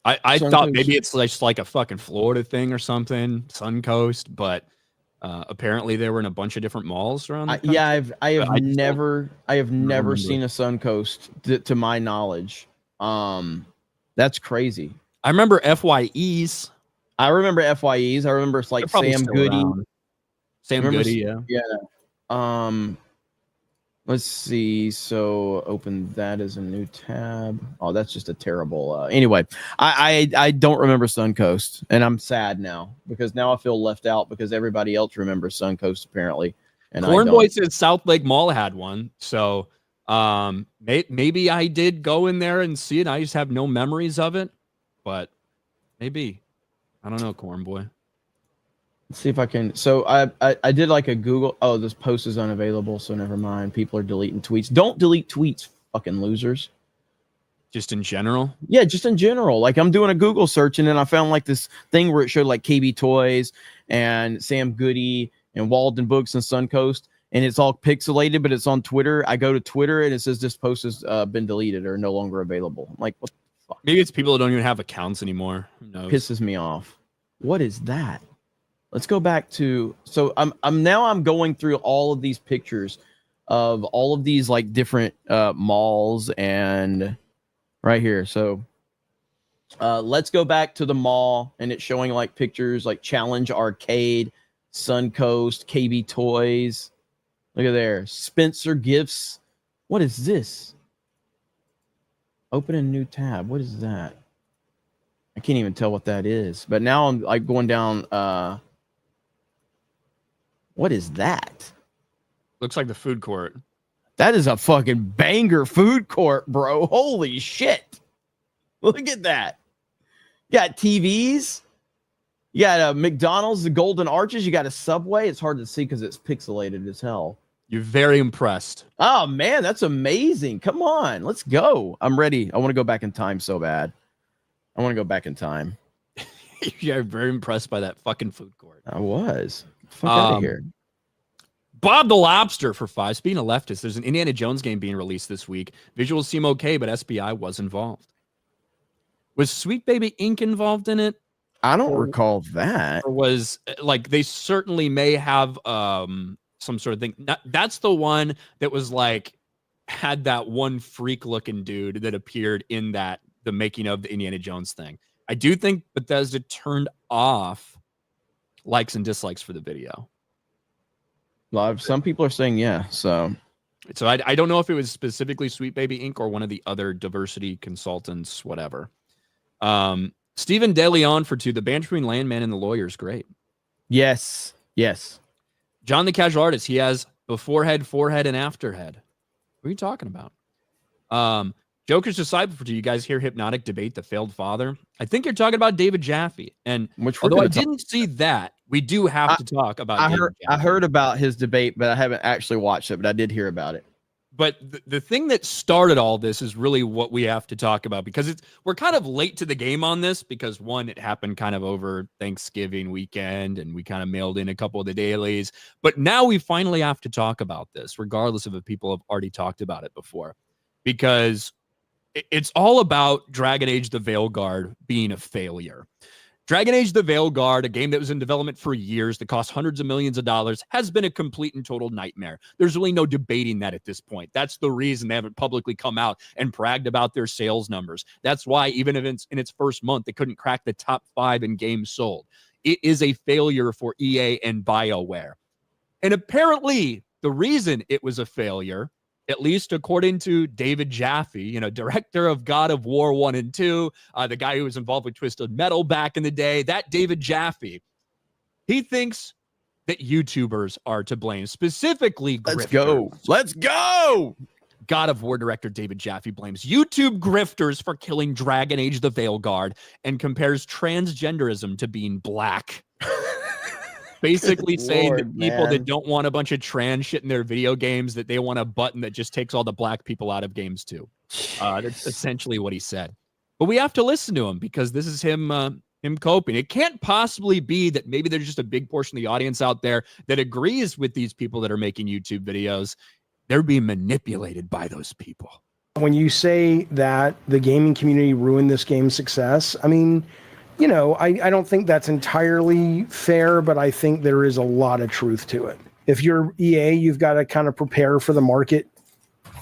S2: I thought maybe it's just like a fucking Florida thing or something, Suncoast, but apparently they were in a bunch of different malls around the country.
S1: Yeah, I have never seen a Suncoast to my knowledge. That's crazy.
S2: I remember FYEs.
S1: I remember FYEs. I remember it's like Sam Goody.
S2: Sam Goody, yeah.
S1: Yeah. Let's see. So open that as a new tab. Oh, that's just a terrible. Anyway, I don't remember Suncoast, and I'm sad now because now I feel left out because everybody else remembers Suncoast apparently. And
S2: Cornboy says South Lake Mall had one, so maybe I did go in there and see it. I just have no memories of it, but maybe. I don't know, Cornboy.
S1: Let's see if I can. So I did like a Google. Oh, this post is unavailable, so never mind. People are deleting tweets. Don't delete tweets, fucking losers.
S2: Just in general?
S1: Yeah, just in general. Like I'm doing a Google search and then I found like this thing where it showed like KB Toys and Sam Goody and Walden Books and Suncoast, and it's all pixelated, but it's on Twitter. I go to Twitter and it says this post has been deleted or no longer available. I'm like, what the fuck?
S2: Maybe it's people that don't even have accounts anymore. Who knows?
S1: Pisses me off. What is that? Let's go back to, so I'm going through all of these pictures of all of these like different malls and right here. So let's go back to the mall and it's showing like pictures like Challenge Arcade, Suncoast, KB Toys. Look at there. Spencer Gifts. What is this? Open a new tab. What is that? I can't even tell what that is. But now I'm like going down. What is that?
S2: Looks like the food court.
S1: That is a fucking banger food court, bro. Holy shit. Look at that. You got TVs. You got a McDonald's, the Golden Arches. You got a Subway. It's hard to see because it's pixelated as hell.
S2: You're very impressed.
S1: Oh, man, that's amazing. Come on. Let's go. I'm ready. I want to go back in time so bad. I want to go back in time.
S2: You're very impressed by that fucking food court.
S1: I was. Fuck out of here.
S2: Bob the Lobster for 5. Speaking of leftists, there's an Indiana Jones game being released this week. Visuals seem okay, but SBI was involved. Was Sweet Baby Inc. involved in it?
S1: I don't recall that.
S2: Or was, like, they certainly may have some sort of thing. That's the one that was like, had that one freak looking dude that appeared in the making of the Indiana Jones thing. I do think Bethesda turned off likes and dislikes for the video.
S1: Live. Some people are saying yeah. So
S2: I don't know if it was specifically Sweet Baby Inc. or one of the other diversity consultants, whatever. Stephen DeLeon for 2. The banter between Landman and the lawyer is great.
S1: Yes. Yes.
S2: John the Casual Artist. He has before head, forehead, and after head. What are you talking about? Joker's Disciple for 2. You guys hear Hypnotic debate the failed father? I think you're talking about David Jaffe. And although I didn't see that, we do have to talk about
S1: I heard about his debate, but I haven't actually watched it, but I did hear about it.
S2: But the thing that started all this is really what we have to talk about, because we're kind of late to the game on this because, one, it happened kind of over Thanksgiving weekend and we kind of mailed in a couple of the dailies. But now we finally have to talk about this, regardless of if people have already talked about it before, because it's all about Dragon Age the Veilguard being a failure. Dragon Age the Veilguard, a game that was in development for years, that cost hundreds of millions of dollars, has been a complete and total nightmare. There's really no debating that at this point. That's the reason they haven't publicly come out and bragged about their sales numbers. That's why even if it's in its first month, they couldn't crack the top 5 in games sold. It is a failure for EA and BioWare. And apparently, the reason it was a failure at least according to David Jaffe, you know, director of God of War 1 and 2, the guy who was involved with Twisted Metal back in the day, that David Jaffe, he thinks that YouTubers are to blame, specifically grifters.
S1: Let's go.
S2: God of War director David Jaffe blames YouTube grifters for killing Dragon Age the Veilguard and compares transgenderism to being black. Basically saying that people that don't want a bunch of trans shit in their video games, that they want a button that just takes all the black people out of games too. That's essentially what he said. But we have to listen to him because this is him coping. It can't possibly be that maybe there's just a big portion of the audience out there that agrees with these people that are making YouTube videos. They're being manipulated by those people.
S3: When you say that the gaming community ruined this game's success, I mean, you know, I don't think that's entirely fair, but I think there is a lot of truth to it. If you're EA, you've got to kind of prepare for the market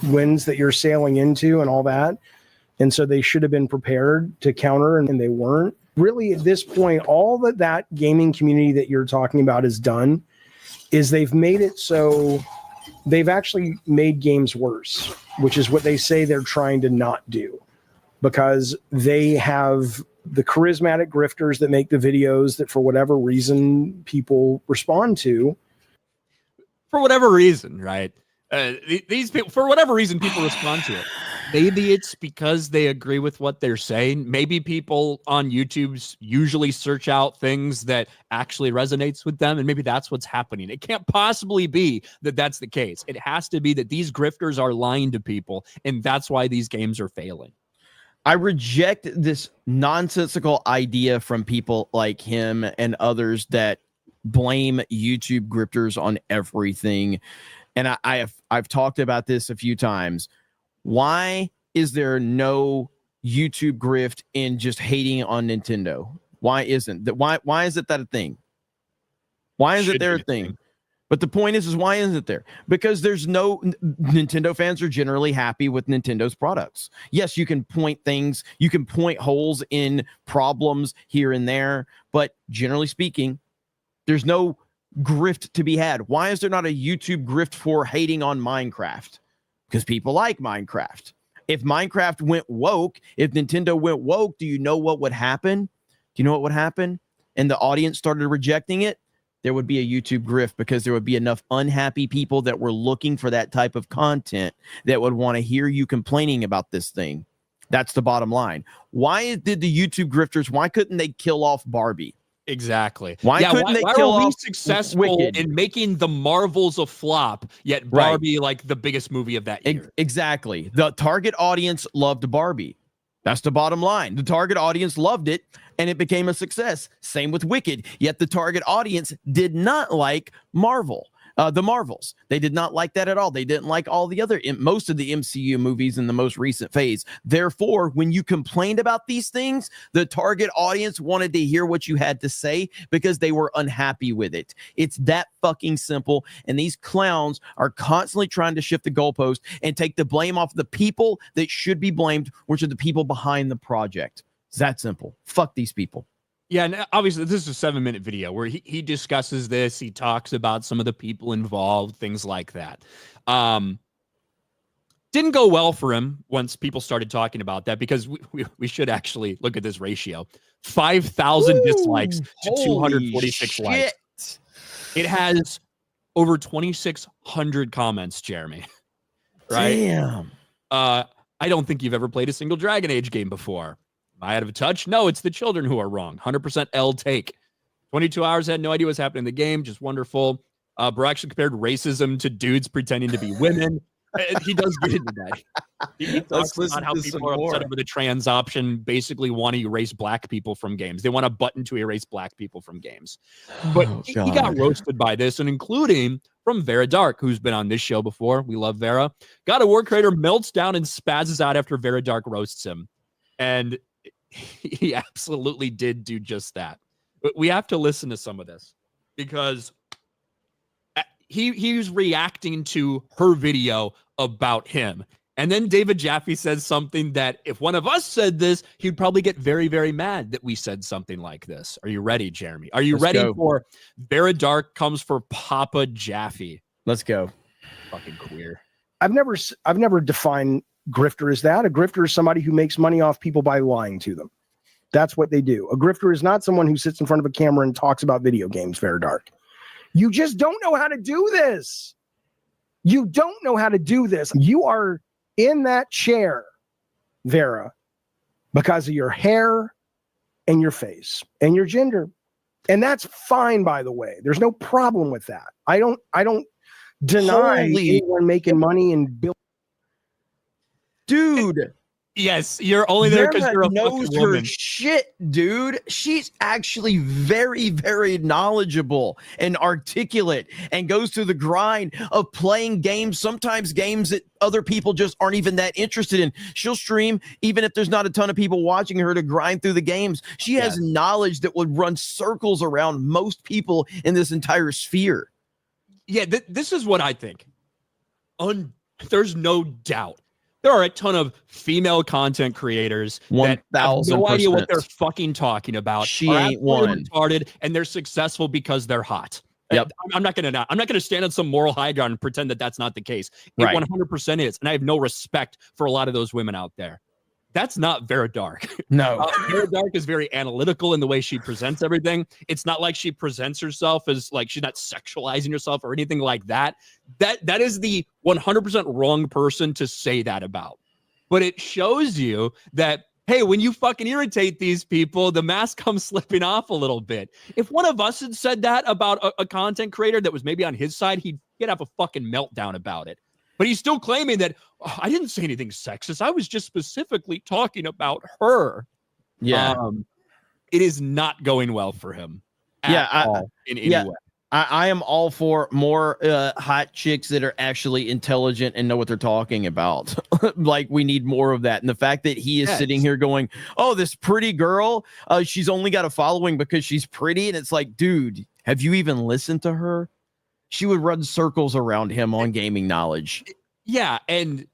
S3: wins that you're sailing into and all that. And so they should have been prepared to counter, and they weren't. Really, at this point, all that gaming community that you're talking about has done is they've made it so they've actually made games worse, which is what they say they're trying to not do, because they have the charismatic grifters that make the videos that for whatever reason people respond to.
S2: For whatever reason, right? These people, for whatever reason, people respond to it. Maybe it's because they agree with what they're saying. Maybe people on YouTube usually search out things that actually resonates with them, and maybe that's what's happening. It can't possibly be that that's the case. It has to be that these grifters are lying to people, and that's why these games are failing.
S1: I reject this nonsensical idea from people like him and others that blame YouTube grifters on everything. And I've talked about this a few times. Why is there no YouTube grift in just hating on Nintendo? Why isn't that? Why is it that a thing? Why is it there a thing? But the point is why isn't it there? Because there's no Nintendo fans are generally happy with Nintendo's products. Yes, you can point things, you can point holes in problems here and there, but generally speaking, there's no grift to be had. Why is there not a YouTube grift for hating on Minecraft? Because people like Minecraft. If Minecraft went woke, if Nintendo went woke, do you know what would happen? Do you know what would happen? And the audience started rejecting it? There would be a YouTube grift, because there would be enough unhappy people that were looking for that type of content that would want to hear you complaining about this thing. That's the bottom line. Why did the YouTube grifters, why couldn't they kill off Barbie?
S2: Exactly.
S1: Why couldn't they kill off
S2: successful
S1: Wicked
S2: in making the Marvels a flop, yet Barbie like the biggest movie of that year?
S1: Exactly. The target audience loved Barbie. That's the bottom line. The target audience loved it, and it became a success. Same with Wicked. Yet the target audience did not like Marvel. The Marvels. They did not like that at all. They didn't like all the other, most of the MCU movies in the most recent phase. Therefore, when you complained about these things, the target audience wanted to hear what you had to say because they were unhappy with it. It's that fucking simple. And these clowns are constantly trying to shift the goalpost and take the blame off the people that should be blamed, which are the people behind the project. It's that simple. Fuck these people.
S2: Yeah, and obviously this is a 7-minute video where he discusses this. He talks about some of the people involved, things like that. Didn't go well for him once people started talking about that, because we should actually look at this ratio. 5,000 dislikes to 246 likes. It has over 2,600 comments, Jeremy. Right?
S1: Damn.
S2: I don't think you've ever played a single Dragon Age game before. Am I out of touch? No, it's the children who are wrong. 100% L take. 22 hours, had no idea what's happening in the game. Just wonderful. Bro actually compared racism to dudes pretending to be women. He does get into that. He talks about how people are upset over the trans option, basically want to erase black people from games. They want a button to erase black people from games. But he got roasted by this, and including from Vera Dark, who's been on this show before. We love Vera. God of War creator melts down and spazzes out after Vera Dark roasts him. And he absolutely did do just that. But we have to listen to some of this, because he was reacting to her video about him. And then David Jaffe says something that if one of us said this, he'd probably get very, very mad that we said something like this. Are you ready, Jeremy? Are you ready for Vera Dark comes for Papa Jaffe?
S1: Let's go.
S2: Fucking queer.
S3: I've never defined grifter as that. A grifter is somebody who makes money off people by lying to them. That's what they do. A grifter is not someone who sits in front of a camera and talks about video games, Fair Dark. You just don't know how to do this. You don't know how to do this. You are in that chair, Vera, because of your hair and your face and your gender. And that's fine, by the way. There's no problem with that. I don't deny anyone making money and build.
S1: Dude.
S2: Yes, you're only there because you're a
S1: knows
S2: fucking
S1: her
S2: woman.
S1: shit, dude. She's actually very, very knowledgeable and articulate and goes through the grind of playing games, sometimes games that other people just aren't even that interested in. She'll stream even if there's not a ton of people watching her to grind through the games. She has knowledge that would run circles around most people in this entire sphere.
S2: Yeah, this is what I think. There's no doubt. There are a ton of female content creators that have no idea what they're fucking talking about.
S1: She ain't one.
S2: Retarded, and they're successful because they're hot.
S1: Yep.
S2: I'm not gonna stand on some moral high ground and pretend that that's not the case. It 100% is, and I have no respect for a lot of those women out there. That's not Vera Dark.
S1: No.
S2: Vera Dark is very analytical in the way she presents everything. It's not like she presents herself as like she's not sexualizing herself or anything like that. That is the 100% wrong person to say that about. But it shows you that, hey, when you fucking irritate these people, the mask comes slipping off a little bit. If one of us had said that about a content creator that was maybe on his side, he'd have a fucking meltdown about it. But he's still claiming that I didn't say anything sexist. I was just specifically talking about her.
S1: Yeah.
S2: It is not going well for him. In any way.
S1: I am all for more hot chicks that are actually intelligent and know what they're talking about. Like, we need more of that. And the fact that he is sitting here going, oh, this pretty girl, she's only got a following because she's pretty. And it's like, dude, have you even listened to her? She would run circles around him on gaming knowledge.
S2: Yeah, and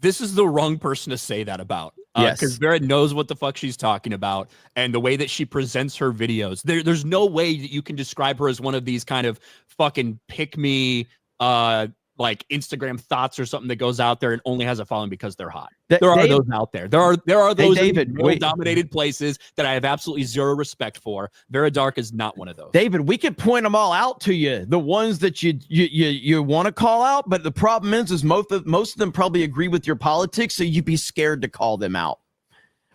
S2: this is the wrong person to say that about. Because Vera knows what the fuck she's talking about, and the way that she presents her videos. There's no way that you can describe her as one of these kind of fucking pick-me, like Instagram thoughts or something that goes out there and only has a following because they're hot. There are those out there. There are those dominated places that I have absolutely zero respect for. Vera Dark is not one of those.
S1: David, we could point them all out to you, the ones that you want to call out, but the problem is most of them probably agree with your politics, so you'd be scared to call them out.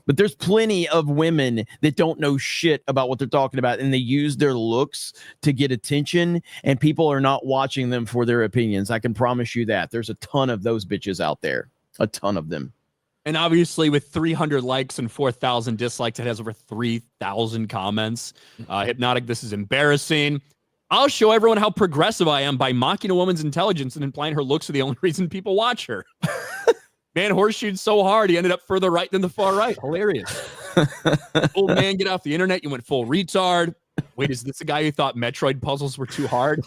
S1: But there's plenty of women that don't know shit about what they're talking about, and they use their looks to get attention, and people are not watching them for their opinions. I can promise you that. There's a ton of those bitches out there. A ton of them.
S2: And obviously with 300 likes and 4,000 dislikes, it has over 3,000 comments. Hypnotic, this is embarrassing. I'll show everyone how progressive I am by mocking a woman's intelligence and implying her looks are the only reason people watch her. Man horseshoed so hard, he ended up further right than the far right. Hilarious. Old man, get off the internet. You went full retard. Wait, is this the guy who thought Metroid puzzles were too hard?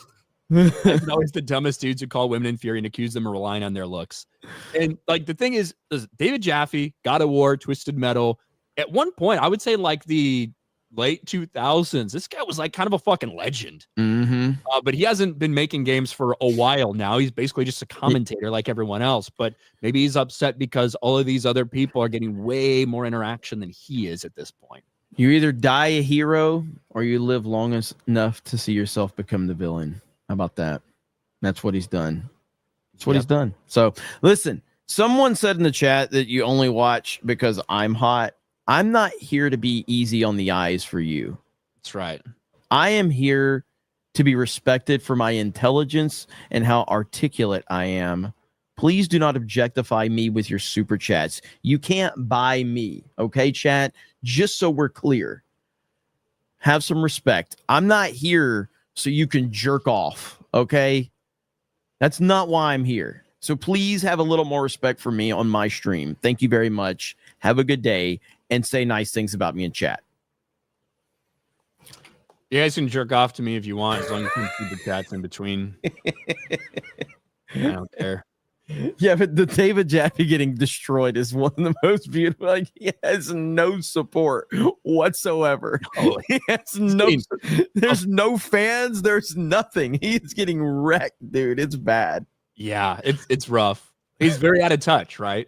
S2: It's always the dumbest dudes who call women inferior and accuse them of relying on their looks. And like the thing is David Jaffe, God of War, Twisted Metal. At one point, I would say like the late 2000s, this guy was like kind of a fucking legend. But he hasn't been making games for a while now. He's basically just a commentator like everyone else. But maybe he's upset because all of these other people are getting way more interaction than he is at this point.
S1: You either die a hero or you live long enough to see yourself become the villain. How about that? That's what he's done. That's what he's done. So listen, someone said in the chat that you only watch because I'm hot. I'm not here to be easy on the eyes for you.
S2: That's right.
S1: I am here to be respected for my intelligence and how articulate I am. Please do not objectify me with your super chats. You can't buy me, okay, chat? Just so we're clear. Have some respect. I'm not here so you can jerk off, okay? That's not why I'm here. So please have a little more respect for me on my stream. Thank you very much. Have a good day, and say nice things about me in chat.
S2: You guys can jerk off to me if you want, as long as you can keep the chats in between. I don't care.
S1: Yeah, but the David Jaffe getting destroyed is one of the most beautiful. Like, he has no support whatsoever.
S2: Oh,
S1: He has no. There's no fans. There's nothing. He's getting wrecked, dude. It's bad.
S2: Yeah, it's rough. He's very out of touch, right?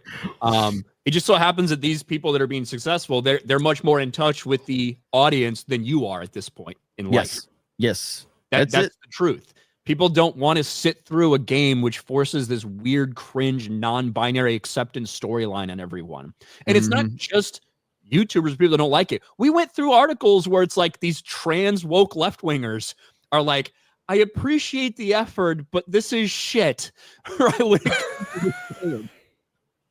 S2: It just so happens that these people that are being successful, they're much more in touch with the audience than you are at this point in life.
S1: Yes.
S2: That's the truth. People don't want to sit through a game which forces this weird, cringe, non-binary acceptance storyline on everyone. And it's not just YouTubers, people that don't like it. We went through articles where it's like these trans woke left-wingers are like, I appreciate the effort, but this is shit. Right?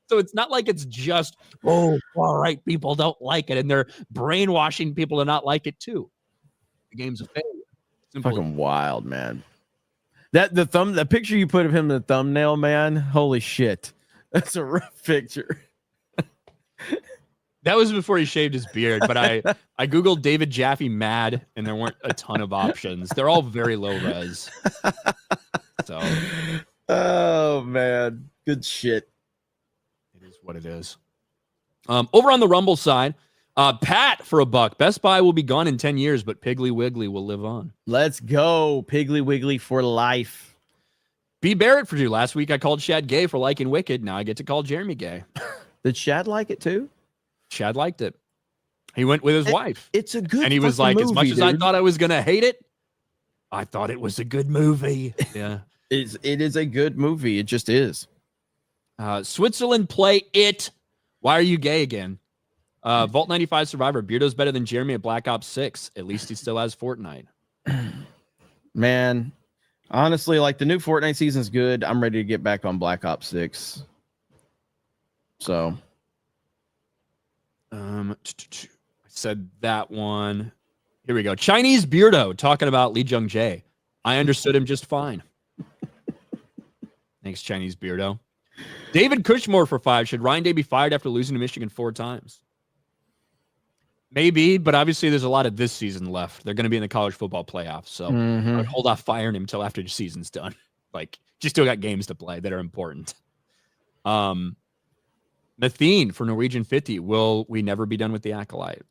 S2: So it's not like it's just, all right, people don't like it, and they're brainwashing people to not like it too. The game's a failure. Simple.
S1: Fucking wild, man. The picture you put of him in the thumbnail, man. Holy shit. That's a rough picture.
S2: That was before he shaved his beard, but I Googled David Jaffe mad, and there weren't a ton of options. They're all very low res. So,
S1: oh man, good shit.
S2: It is what it is. Over on the Rumble side, Pat for $1. Best Buy will be gone in 10 years, but Piggly Wiggly will live on.
S1: Let's go, Piggly Wiggly for life.
S2: B. Barrett for $2. Last week I called Shad gay for liking Wicked. Now I get to call Jeremy gay.
S1: Did Shad like it too?
S2: Shad liked it. He went with his wife.
S1: It's a good.
S2: And he was like,
S1: movie,
S2: as much as I
S1: dude.
S2: thought I was gonna hate it, I thought it was a good movie. Yeah,
S1: it is a good movie. It just is.
S2: Switzerland play it. Why are you gay again? Vault 95 Survivor. Beardo's better than Jeremy at Black Ops 6. At least he still has Fortnite.
S1: Man, honestly, like the new Fortnite season's good. I'm ready to get back on Black Ops 6. So.
S2: I said that one. Here we go. Chinese Beardo talking about Lee Jung Jae. I understood him just fine. Thanks, Chinese Beardo. David Cushmore for $5. Should Ryan Day be fired after losing to Michigan 4 times? Maybe, but obviously there's a lot of this season left. They're going to be in the college football playoffs, so I would hold off firing him until after the season's done. Like, you still got games to play that are important. Mathene for Norwegian 50. Will we never be done with the Acolyte?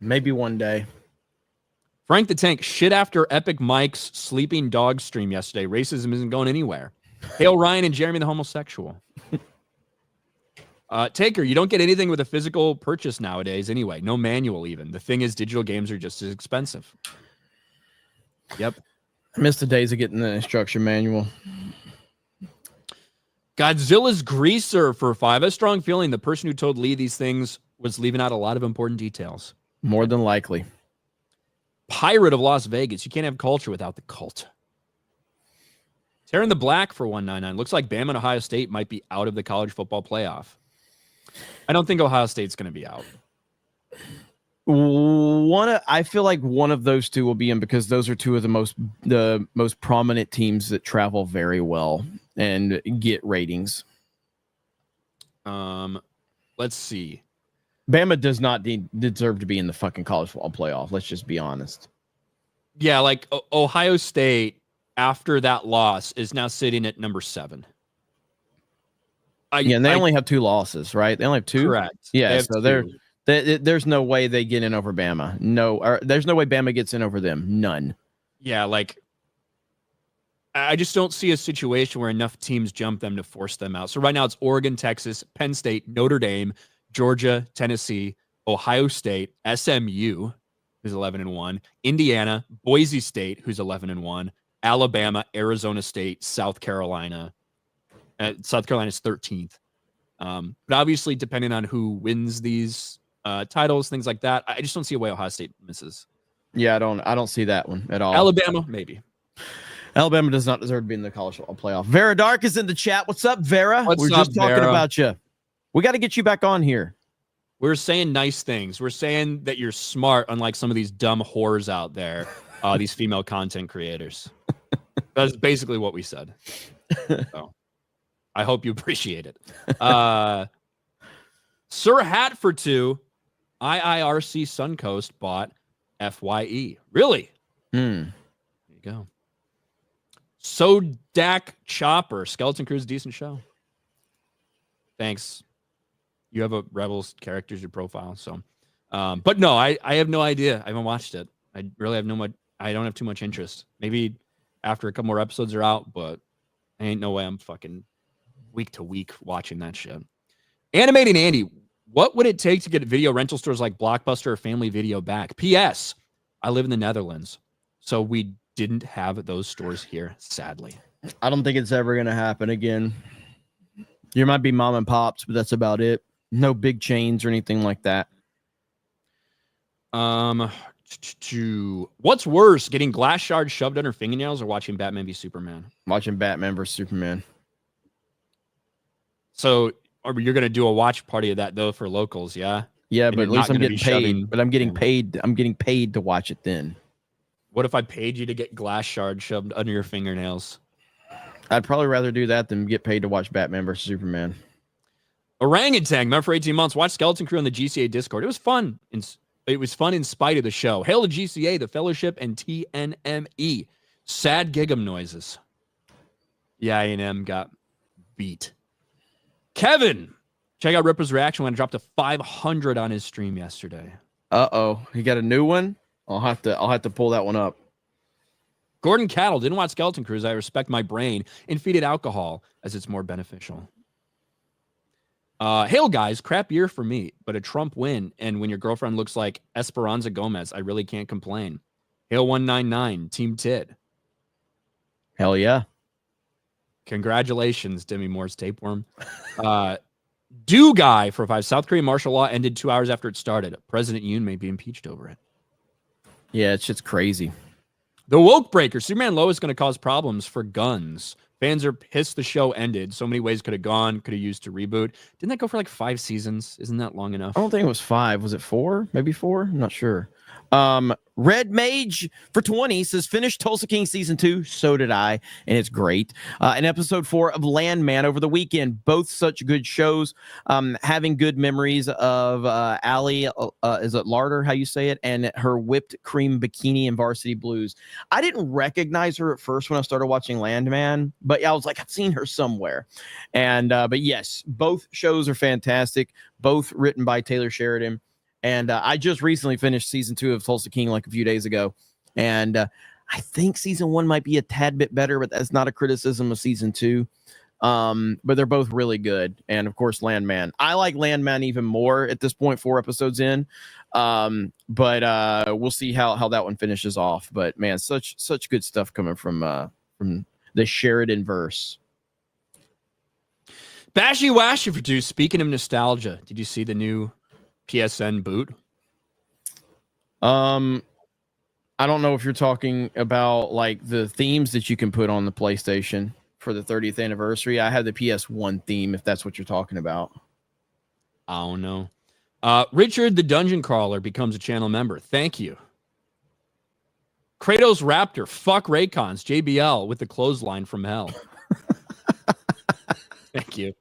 S1: Maybe one day.
S2: Frank the Tank, shit after Epic Mike's sleeping dog stream yesterday. Racism isn't going anywhere. Hail Ryan and Jeremy the homosexual. Taker, you don't get anything with a physical purchase nowadays anyway. No manual even. The thing is, digital games are just as expensive. Yep.
S1: I missed the days of getting the instruction manual.
S2: Godzilla's Greaser for $5. A strong feeling the person who told Lee these things was leaving out a lot of important details.
S1: More than likely.
S2: Pirate of Las Vegas. You can't have culture without the cult. Tearing the Black for $1.99. Looks like Bama and Ohio State might be out of the college football playoff. I don't think Ohio State's going to be out.
S1: I feel like one of those two will be in because those are two of the most prominent teams that travel very well and get ratings.
S2: Let's see.
S1: Bama does not deserve to be in the fucking college football playoff. Let's just be honest.
S2: Yeah, like Ohio State after that loss is now sitting at number 7.
S1: And they only have 2 losses, right? They only have 2.
S2: Correct.
S1: Yeah, so there's no way they get in over Bama. No, or there's no way Bama gets in over them. None.
S2: Yeah, like I just don't see a situation where enough teams jump them to force them out. So right now it's Oregon, Texas, Penn State, Notre Dame, Georgia, Tennessee, Ohio State, SMU, who's 11-1, Indiana, Boise State, who's 11-1, Alabama, Arizona State, South Carolina. South Carolina's 13th. But obviously, depending on who wins these titles, things like that, I just don't see a way Ohio State misses.
S1: Yeah, I don't see that one at all.
S2: Alabama, maybe.
S1: Alabama does not deserve to be in the college football playoff. Vera Dark is in the chat. What's up, Vera?
S2: We're
S1: just talking about you. We got to get you back on here.
S2: We're saying nice things. We're saying that you're smart, unlike some of these dumb whores out there, these female content creators. That's basically what we said. So, I hope you appreciate it. Sir Hat for $2. IIRC Suncoast bought FYE. Really?
S1: There
S2: you go. Sodak Chopper. Skeleton Crew's a decent show. Thanks. You have a Rebels character as your profile, so. But no, I have no idea. I haven't watched it. I really have I don't have too much interest. Maybe after a couple more episodes are out, but ain't no way I'm fucking week to week watching that shit. Animating Andy, what would it take to get video rental stores like Blockbuster or Family Video back? P.S. I live in the Netherlands, so we didn't have those stores here, sadly.
S1: I don't think it's ever going to happen again. There might be mom and pops, but that's about it. No big chains or anything like that.
S2: What's worse, getting glass shards shoved under fingernails or watching Batman v Superman?
S1: Watching Batman versus Superman.
S2: So you're going to do a watch party of that, though, for locals, yeah?
S1: Yeah,
S2: And
S1: but at
S2: you're
S1: least
S2: not
S1: I'm
S2: gonna
S1: getting
S2: be
S1: paid.
S2: shoving-
S1: But I'm getting paid. I'm getting paid to watch it then.
S2: What if I paid you to get glass shards shoved under your fingernails?
S1: I'd probably rather do that than get paid to watch Batman versus Superman.
S2: Orangutan, member for 18 months. Watch Skeleton Crew on the GCA Discord. It was fun. It was fun in spite of the show. Hail to GCA, the Fellowship, and TNME. Sad Gig'em noises. Yeah, A&M got beat. Kevin, check out Ripper's reaction when I dropped to 500 on his stream yesterday.
S1: Uh-oh. He got a new one? I'll have to pull that one up.
S2: Gordon Cattle, didn't watch Skeleton Crews. I respect my brain and feed it alcohol as it's more beneficial. Hail guys, crap year for me, but a Trump win. And when your girlfriend looks like Esperanza Gomez, I really can't complain. Hail 199, Team Tid.
S1: Hell yeah.
S2: Congratulations, Demi Moore's tapeworm. Do guy for 5. South Korean martial law ended 2 hours after it started. President Yoon may be impeached over it.
S1: Yeah, it's just crazy.
S2: The Woke Breaker. Superman Low is going to cause problems for guns. Fans are pissed the show ended. So many ways could have gone, could have used to reboot. Didn't that go for like 5 seasons? Isn't that long enough?
S1: I don't think it was 5. Was it 4? Maybe 4? I'm not sure. Red Mage for 20 says, finished Tulsa King season 2. So did I, and it's great. And episode 4 of Landman over the weekend. Both such good shows. Having good memories of Allie, is it Larder, how you say it, and her whipped cream bikini in Varsity Blues. I didn't recognize her at first when I started watching Landman, but yeah, I was like, I've seen her somewhere. And but yes, both shows are fantastic. Both written by Taylor Sheridan. And I just recently finished season 2 of Tulsa King like a few days ago. And I think season 1 might be a tad bit better, but that's not a criticism of season 2. But they're both really good. And of course, Landman. I like Landman even more at this point, 4 episodes in. But we'll see how that one finishes off. But man, such good stuff coming from the Sheridan verse.
S2: Bashy Washy for 2. Speaking of nostalgia, did you see the new PSN boot?
S1: I don't know if you're talking about like the themes that you can put on the PlayStation for the 30th anniversary. I have the PS1 theme, if that's what you're talking about.
S2: I don't know. Richard the Dungeon Crawler becomes a channel member. Thank you. Kratos Raptor, fuck Raycons, JBL with the clothesline from hell. Thank you.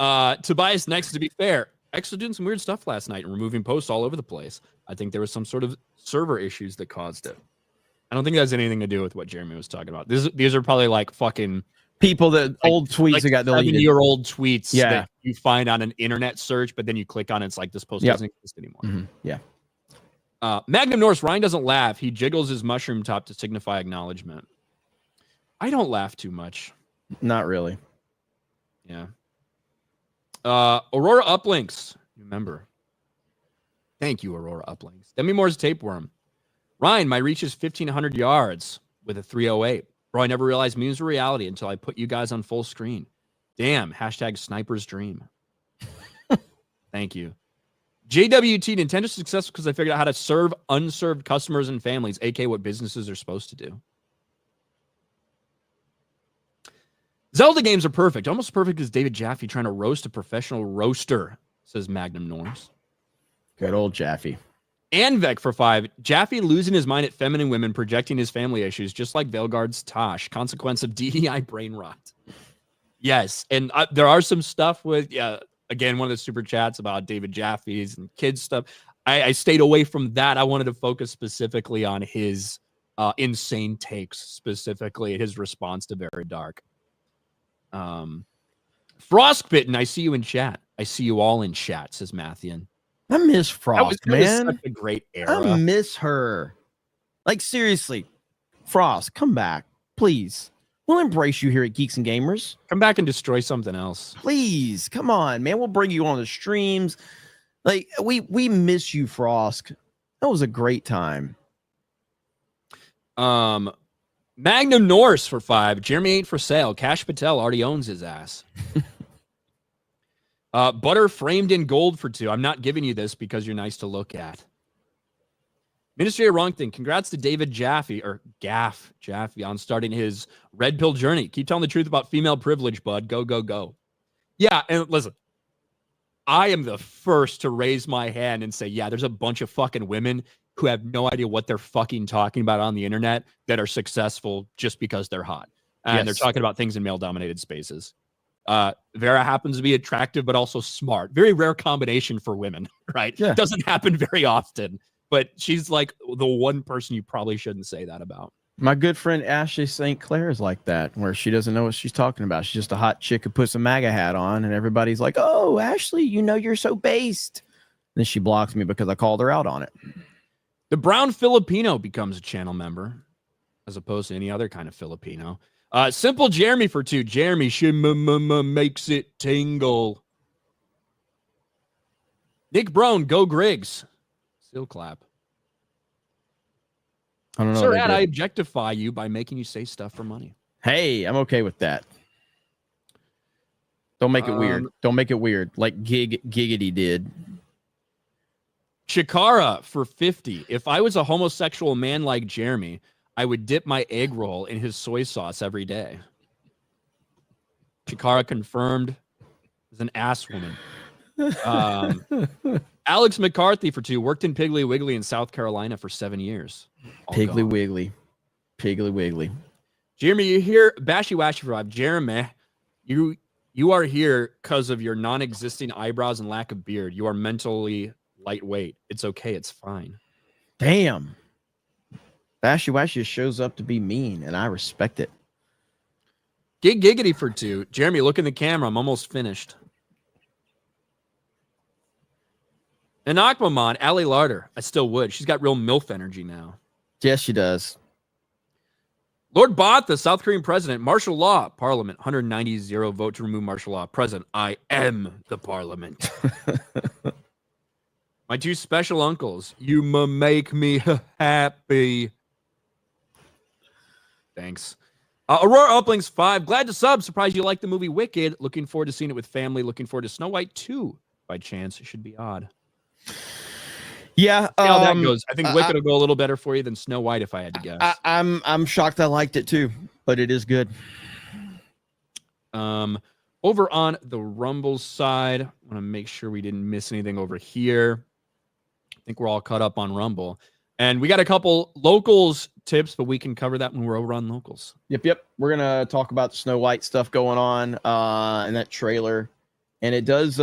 S2: Tobias next, to be fair, actually doing some weird stuff last night and removing posts all over the place. I think there was some sort of server issues that caused it. I don't think that has anything to do with what Jeremy was talking about. These are probably like fucking
S1: people that like, old tweets
S2: like
S1: that got deleted.
S2: 7-year-old tweets
S1: that
S2: you find on an internet search, but then you click on it, it's like this post doesn't exist anymore.
S1: Mm-hmm. Yeah.
S2: Magnum Norse, Ryan doesn't laugh. He jiggles his mushroom top to signify acknowledgement. I don't laugh too much.
S1: Not really.
S2: Yeah. Aurora Uplinks. Remember. Thank you, Aurora Uplinks. Demi Moore's tapeworm. Ryan, my reach is 1,500 yards with a 308. Bro, I never realized memes were reality until I put you guys on full screen. Damn. Hashtag sniper's dream. Thank you. JWT, Nintendo successful because I figured out how to serve unserved customers and families, aka what businesses are supposed to do. Zelda games are perfect. Almost as perfect as David Jaffe trying to roast a professional roaster, says Magnum Norms.
S1: Good old Jaffe.
S2: Anvek for 5. Jaffe losing his mind at feminine women, projecting his family issues, just like Veilguard's Tosh. Consequence of DEI brain rot. Yes, and there are some stuff with, again, one of the super chats about David Jaffe's and kids stuff. I stayed away from that. I wanted to focus specifically on his insane takes, specifically his response to Very Dark. Frostbitten, I see you in chat. I see you all in chat, says Matthew.
S1: I miss Frost,
S2: that was
S1: man.
S2: such a great era.
S1: I miss her. Like, seriously, Frost, come back, please. We'll embrace you here at Geeks and Gamers.
S2: Come back and destroy something else.
S1: Please, come on, man. We'll bring you on the streams. Like, we miss you, Frost. That was a great time.
S2: Magnum Norse for 5. Jeremy ain't for sale. Cash Patel already owns his ass. Butter framed in gold for 2. I'm not giving you this because you're nice to look at. Ministry of Wrong Thing. Congrats to David Jaffe Jaffe on starting his red pill journey. Keep telling the truth about female privilege, bud. Go, go, go. Yeah, and listen, I am the first to raise my hand and say, yeah, there's a bunch of fucking women who have no idea what they're fucking talking about on the internet that are successful just because they're hot. And they're talking about things in male-dominated spaces. Vera happens to be attractive, but also smart. Very rare combination for women, right? Yeah. Doesn't happen very often. But she's like the one person you probably shouldn't say that about.
S1: My good friend Ashley St. Clair is like that, where she doesn't know what she's talking about. She's just a hot chick who puts a MAGA hat on, and everybody's like, oh, Ashley, you know you're so based. Then she blocks me because I called her out on it.
S2: The brown Filipino becomes a channel member, as opposed to any other kind of Filipino. Simple Jeremy for 2. Jeremy makes it tingle. Nick Brown, go Griggs. Still clap.
S1: I don't know.
S2: Sir, I objectify you by making you say stuff for money.
S1: Hey, I'm okay with that. Don't make it weird. Don't make it weird like Giggity did.
S2: Chikara for 50. If I was a homosexual man like Jeremy, I would dip my egg roll in his soy sauce every day. Chikara confirmed is an ass woman. Alex McCarthy for 2. Worked in Piggly Wiggly in South Carolina for 7 years.
S1: Piggly Wiggly.
S2: Jeremy, you here? Bashy Washy for 5. Jeremy, you are here because of your non-existing eyebrows and lack of beard. You are mentally lightweight. It's okay. It's fine.
S1: Damn. Bashy Washy shows up to be mean, and I respect it.
S2: Giggity for 2. Jeremy, look in the camera. I'm almost finished. And Aquaman, Ali Larder. I still would. She's got real MILF energy now.
S1: Yes, she does.
S2: Lord Botha, South Korean president. Martial law. Parliament. 190 vote to remove martial law. President. I am the parliament. My 2 special uncles. You make me happy. Thanks. Aurora Uplings 5. Glad to sub. Surprised you like the movie Wicked. Looking forward to seeing it with family. Looking forward to Snow White 2. By chance. It should be odd.
S1: Yeah,
S2: how that goes. I think Wicked will go a little better for you than Snow White, if I had to guess.
S1: I'm shocked I liked it too, but it is good.
S2: Over on the Rumble side, I want to make sure we didn't miss anything over here. I think we're all caught up on Rumble, and we got a couple locals tips, but we can cover that when we're over on locals.
S1: Yep. We're gonna talk about the Snow White stuff going on, and that trailer, and it does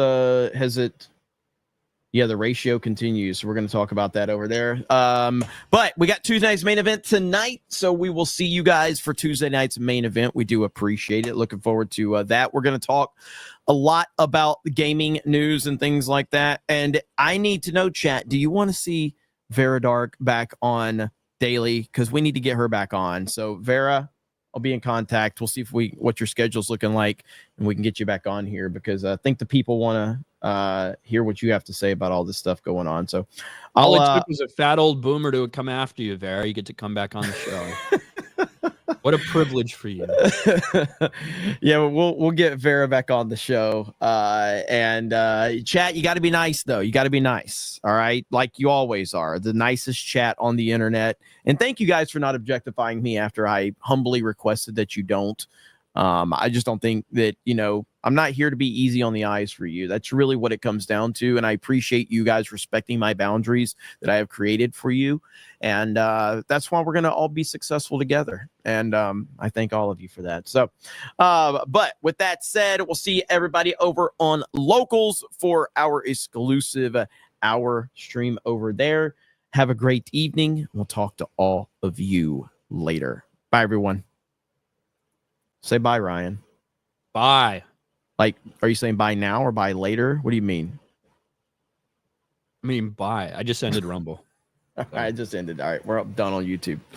S1: Yeah, the ratio continues. So we're going to talk about that over there. But we got Tuesday night's main event tonight. So we will see you guys for Tuesday night's main event. We do appreciate it. Looking forward to that. We're going to talk a lot about the gaming news and things like that. And I need to know, chat, do you want to see Vera Dark back on daily? Because we need to get her back on. So Vera, I'll be in contact. We'll see what your schedule's looking like, and we can get you back on here, because I think the people want to hear what you have to say about all this stuff going on. So
S2: all it took was a fat old boomer to come after you, Vera. You get to come back on the show. What a privilege for you.
S1: Yeah, we'll get Vera back on the show. And chat, you got to be nice, though. You got to be nice. All right. Like you always are. The nicest chat on the internet. And thank you guys for not objectifying me after I humbly requested that you don't. I just don't think that, I'm not here to be easy on the eyes for you. That's really what it comes down to. And I appreciate you guys respecting my boundaries that I have created for you. And that's why we're going to all be successful together. And I thank all of you for that. So, but with that said, we'll see everybody over on Locals for our exclusive hour stream over there. Have a great evening. We'll talk to all of you later. Bye, everyone. Say bye, Ryan.
S2: Bye.
S1: Like, are you saying bye now or bye later? What do you mean?
S2: I mean, bye. I just ended Rumble.
S1: I just ended. All right, we're done on YouTube.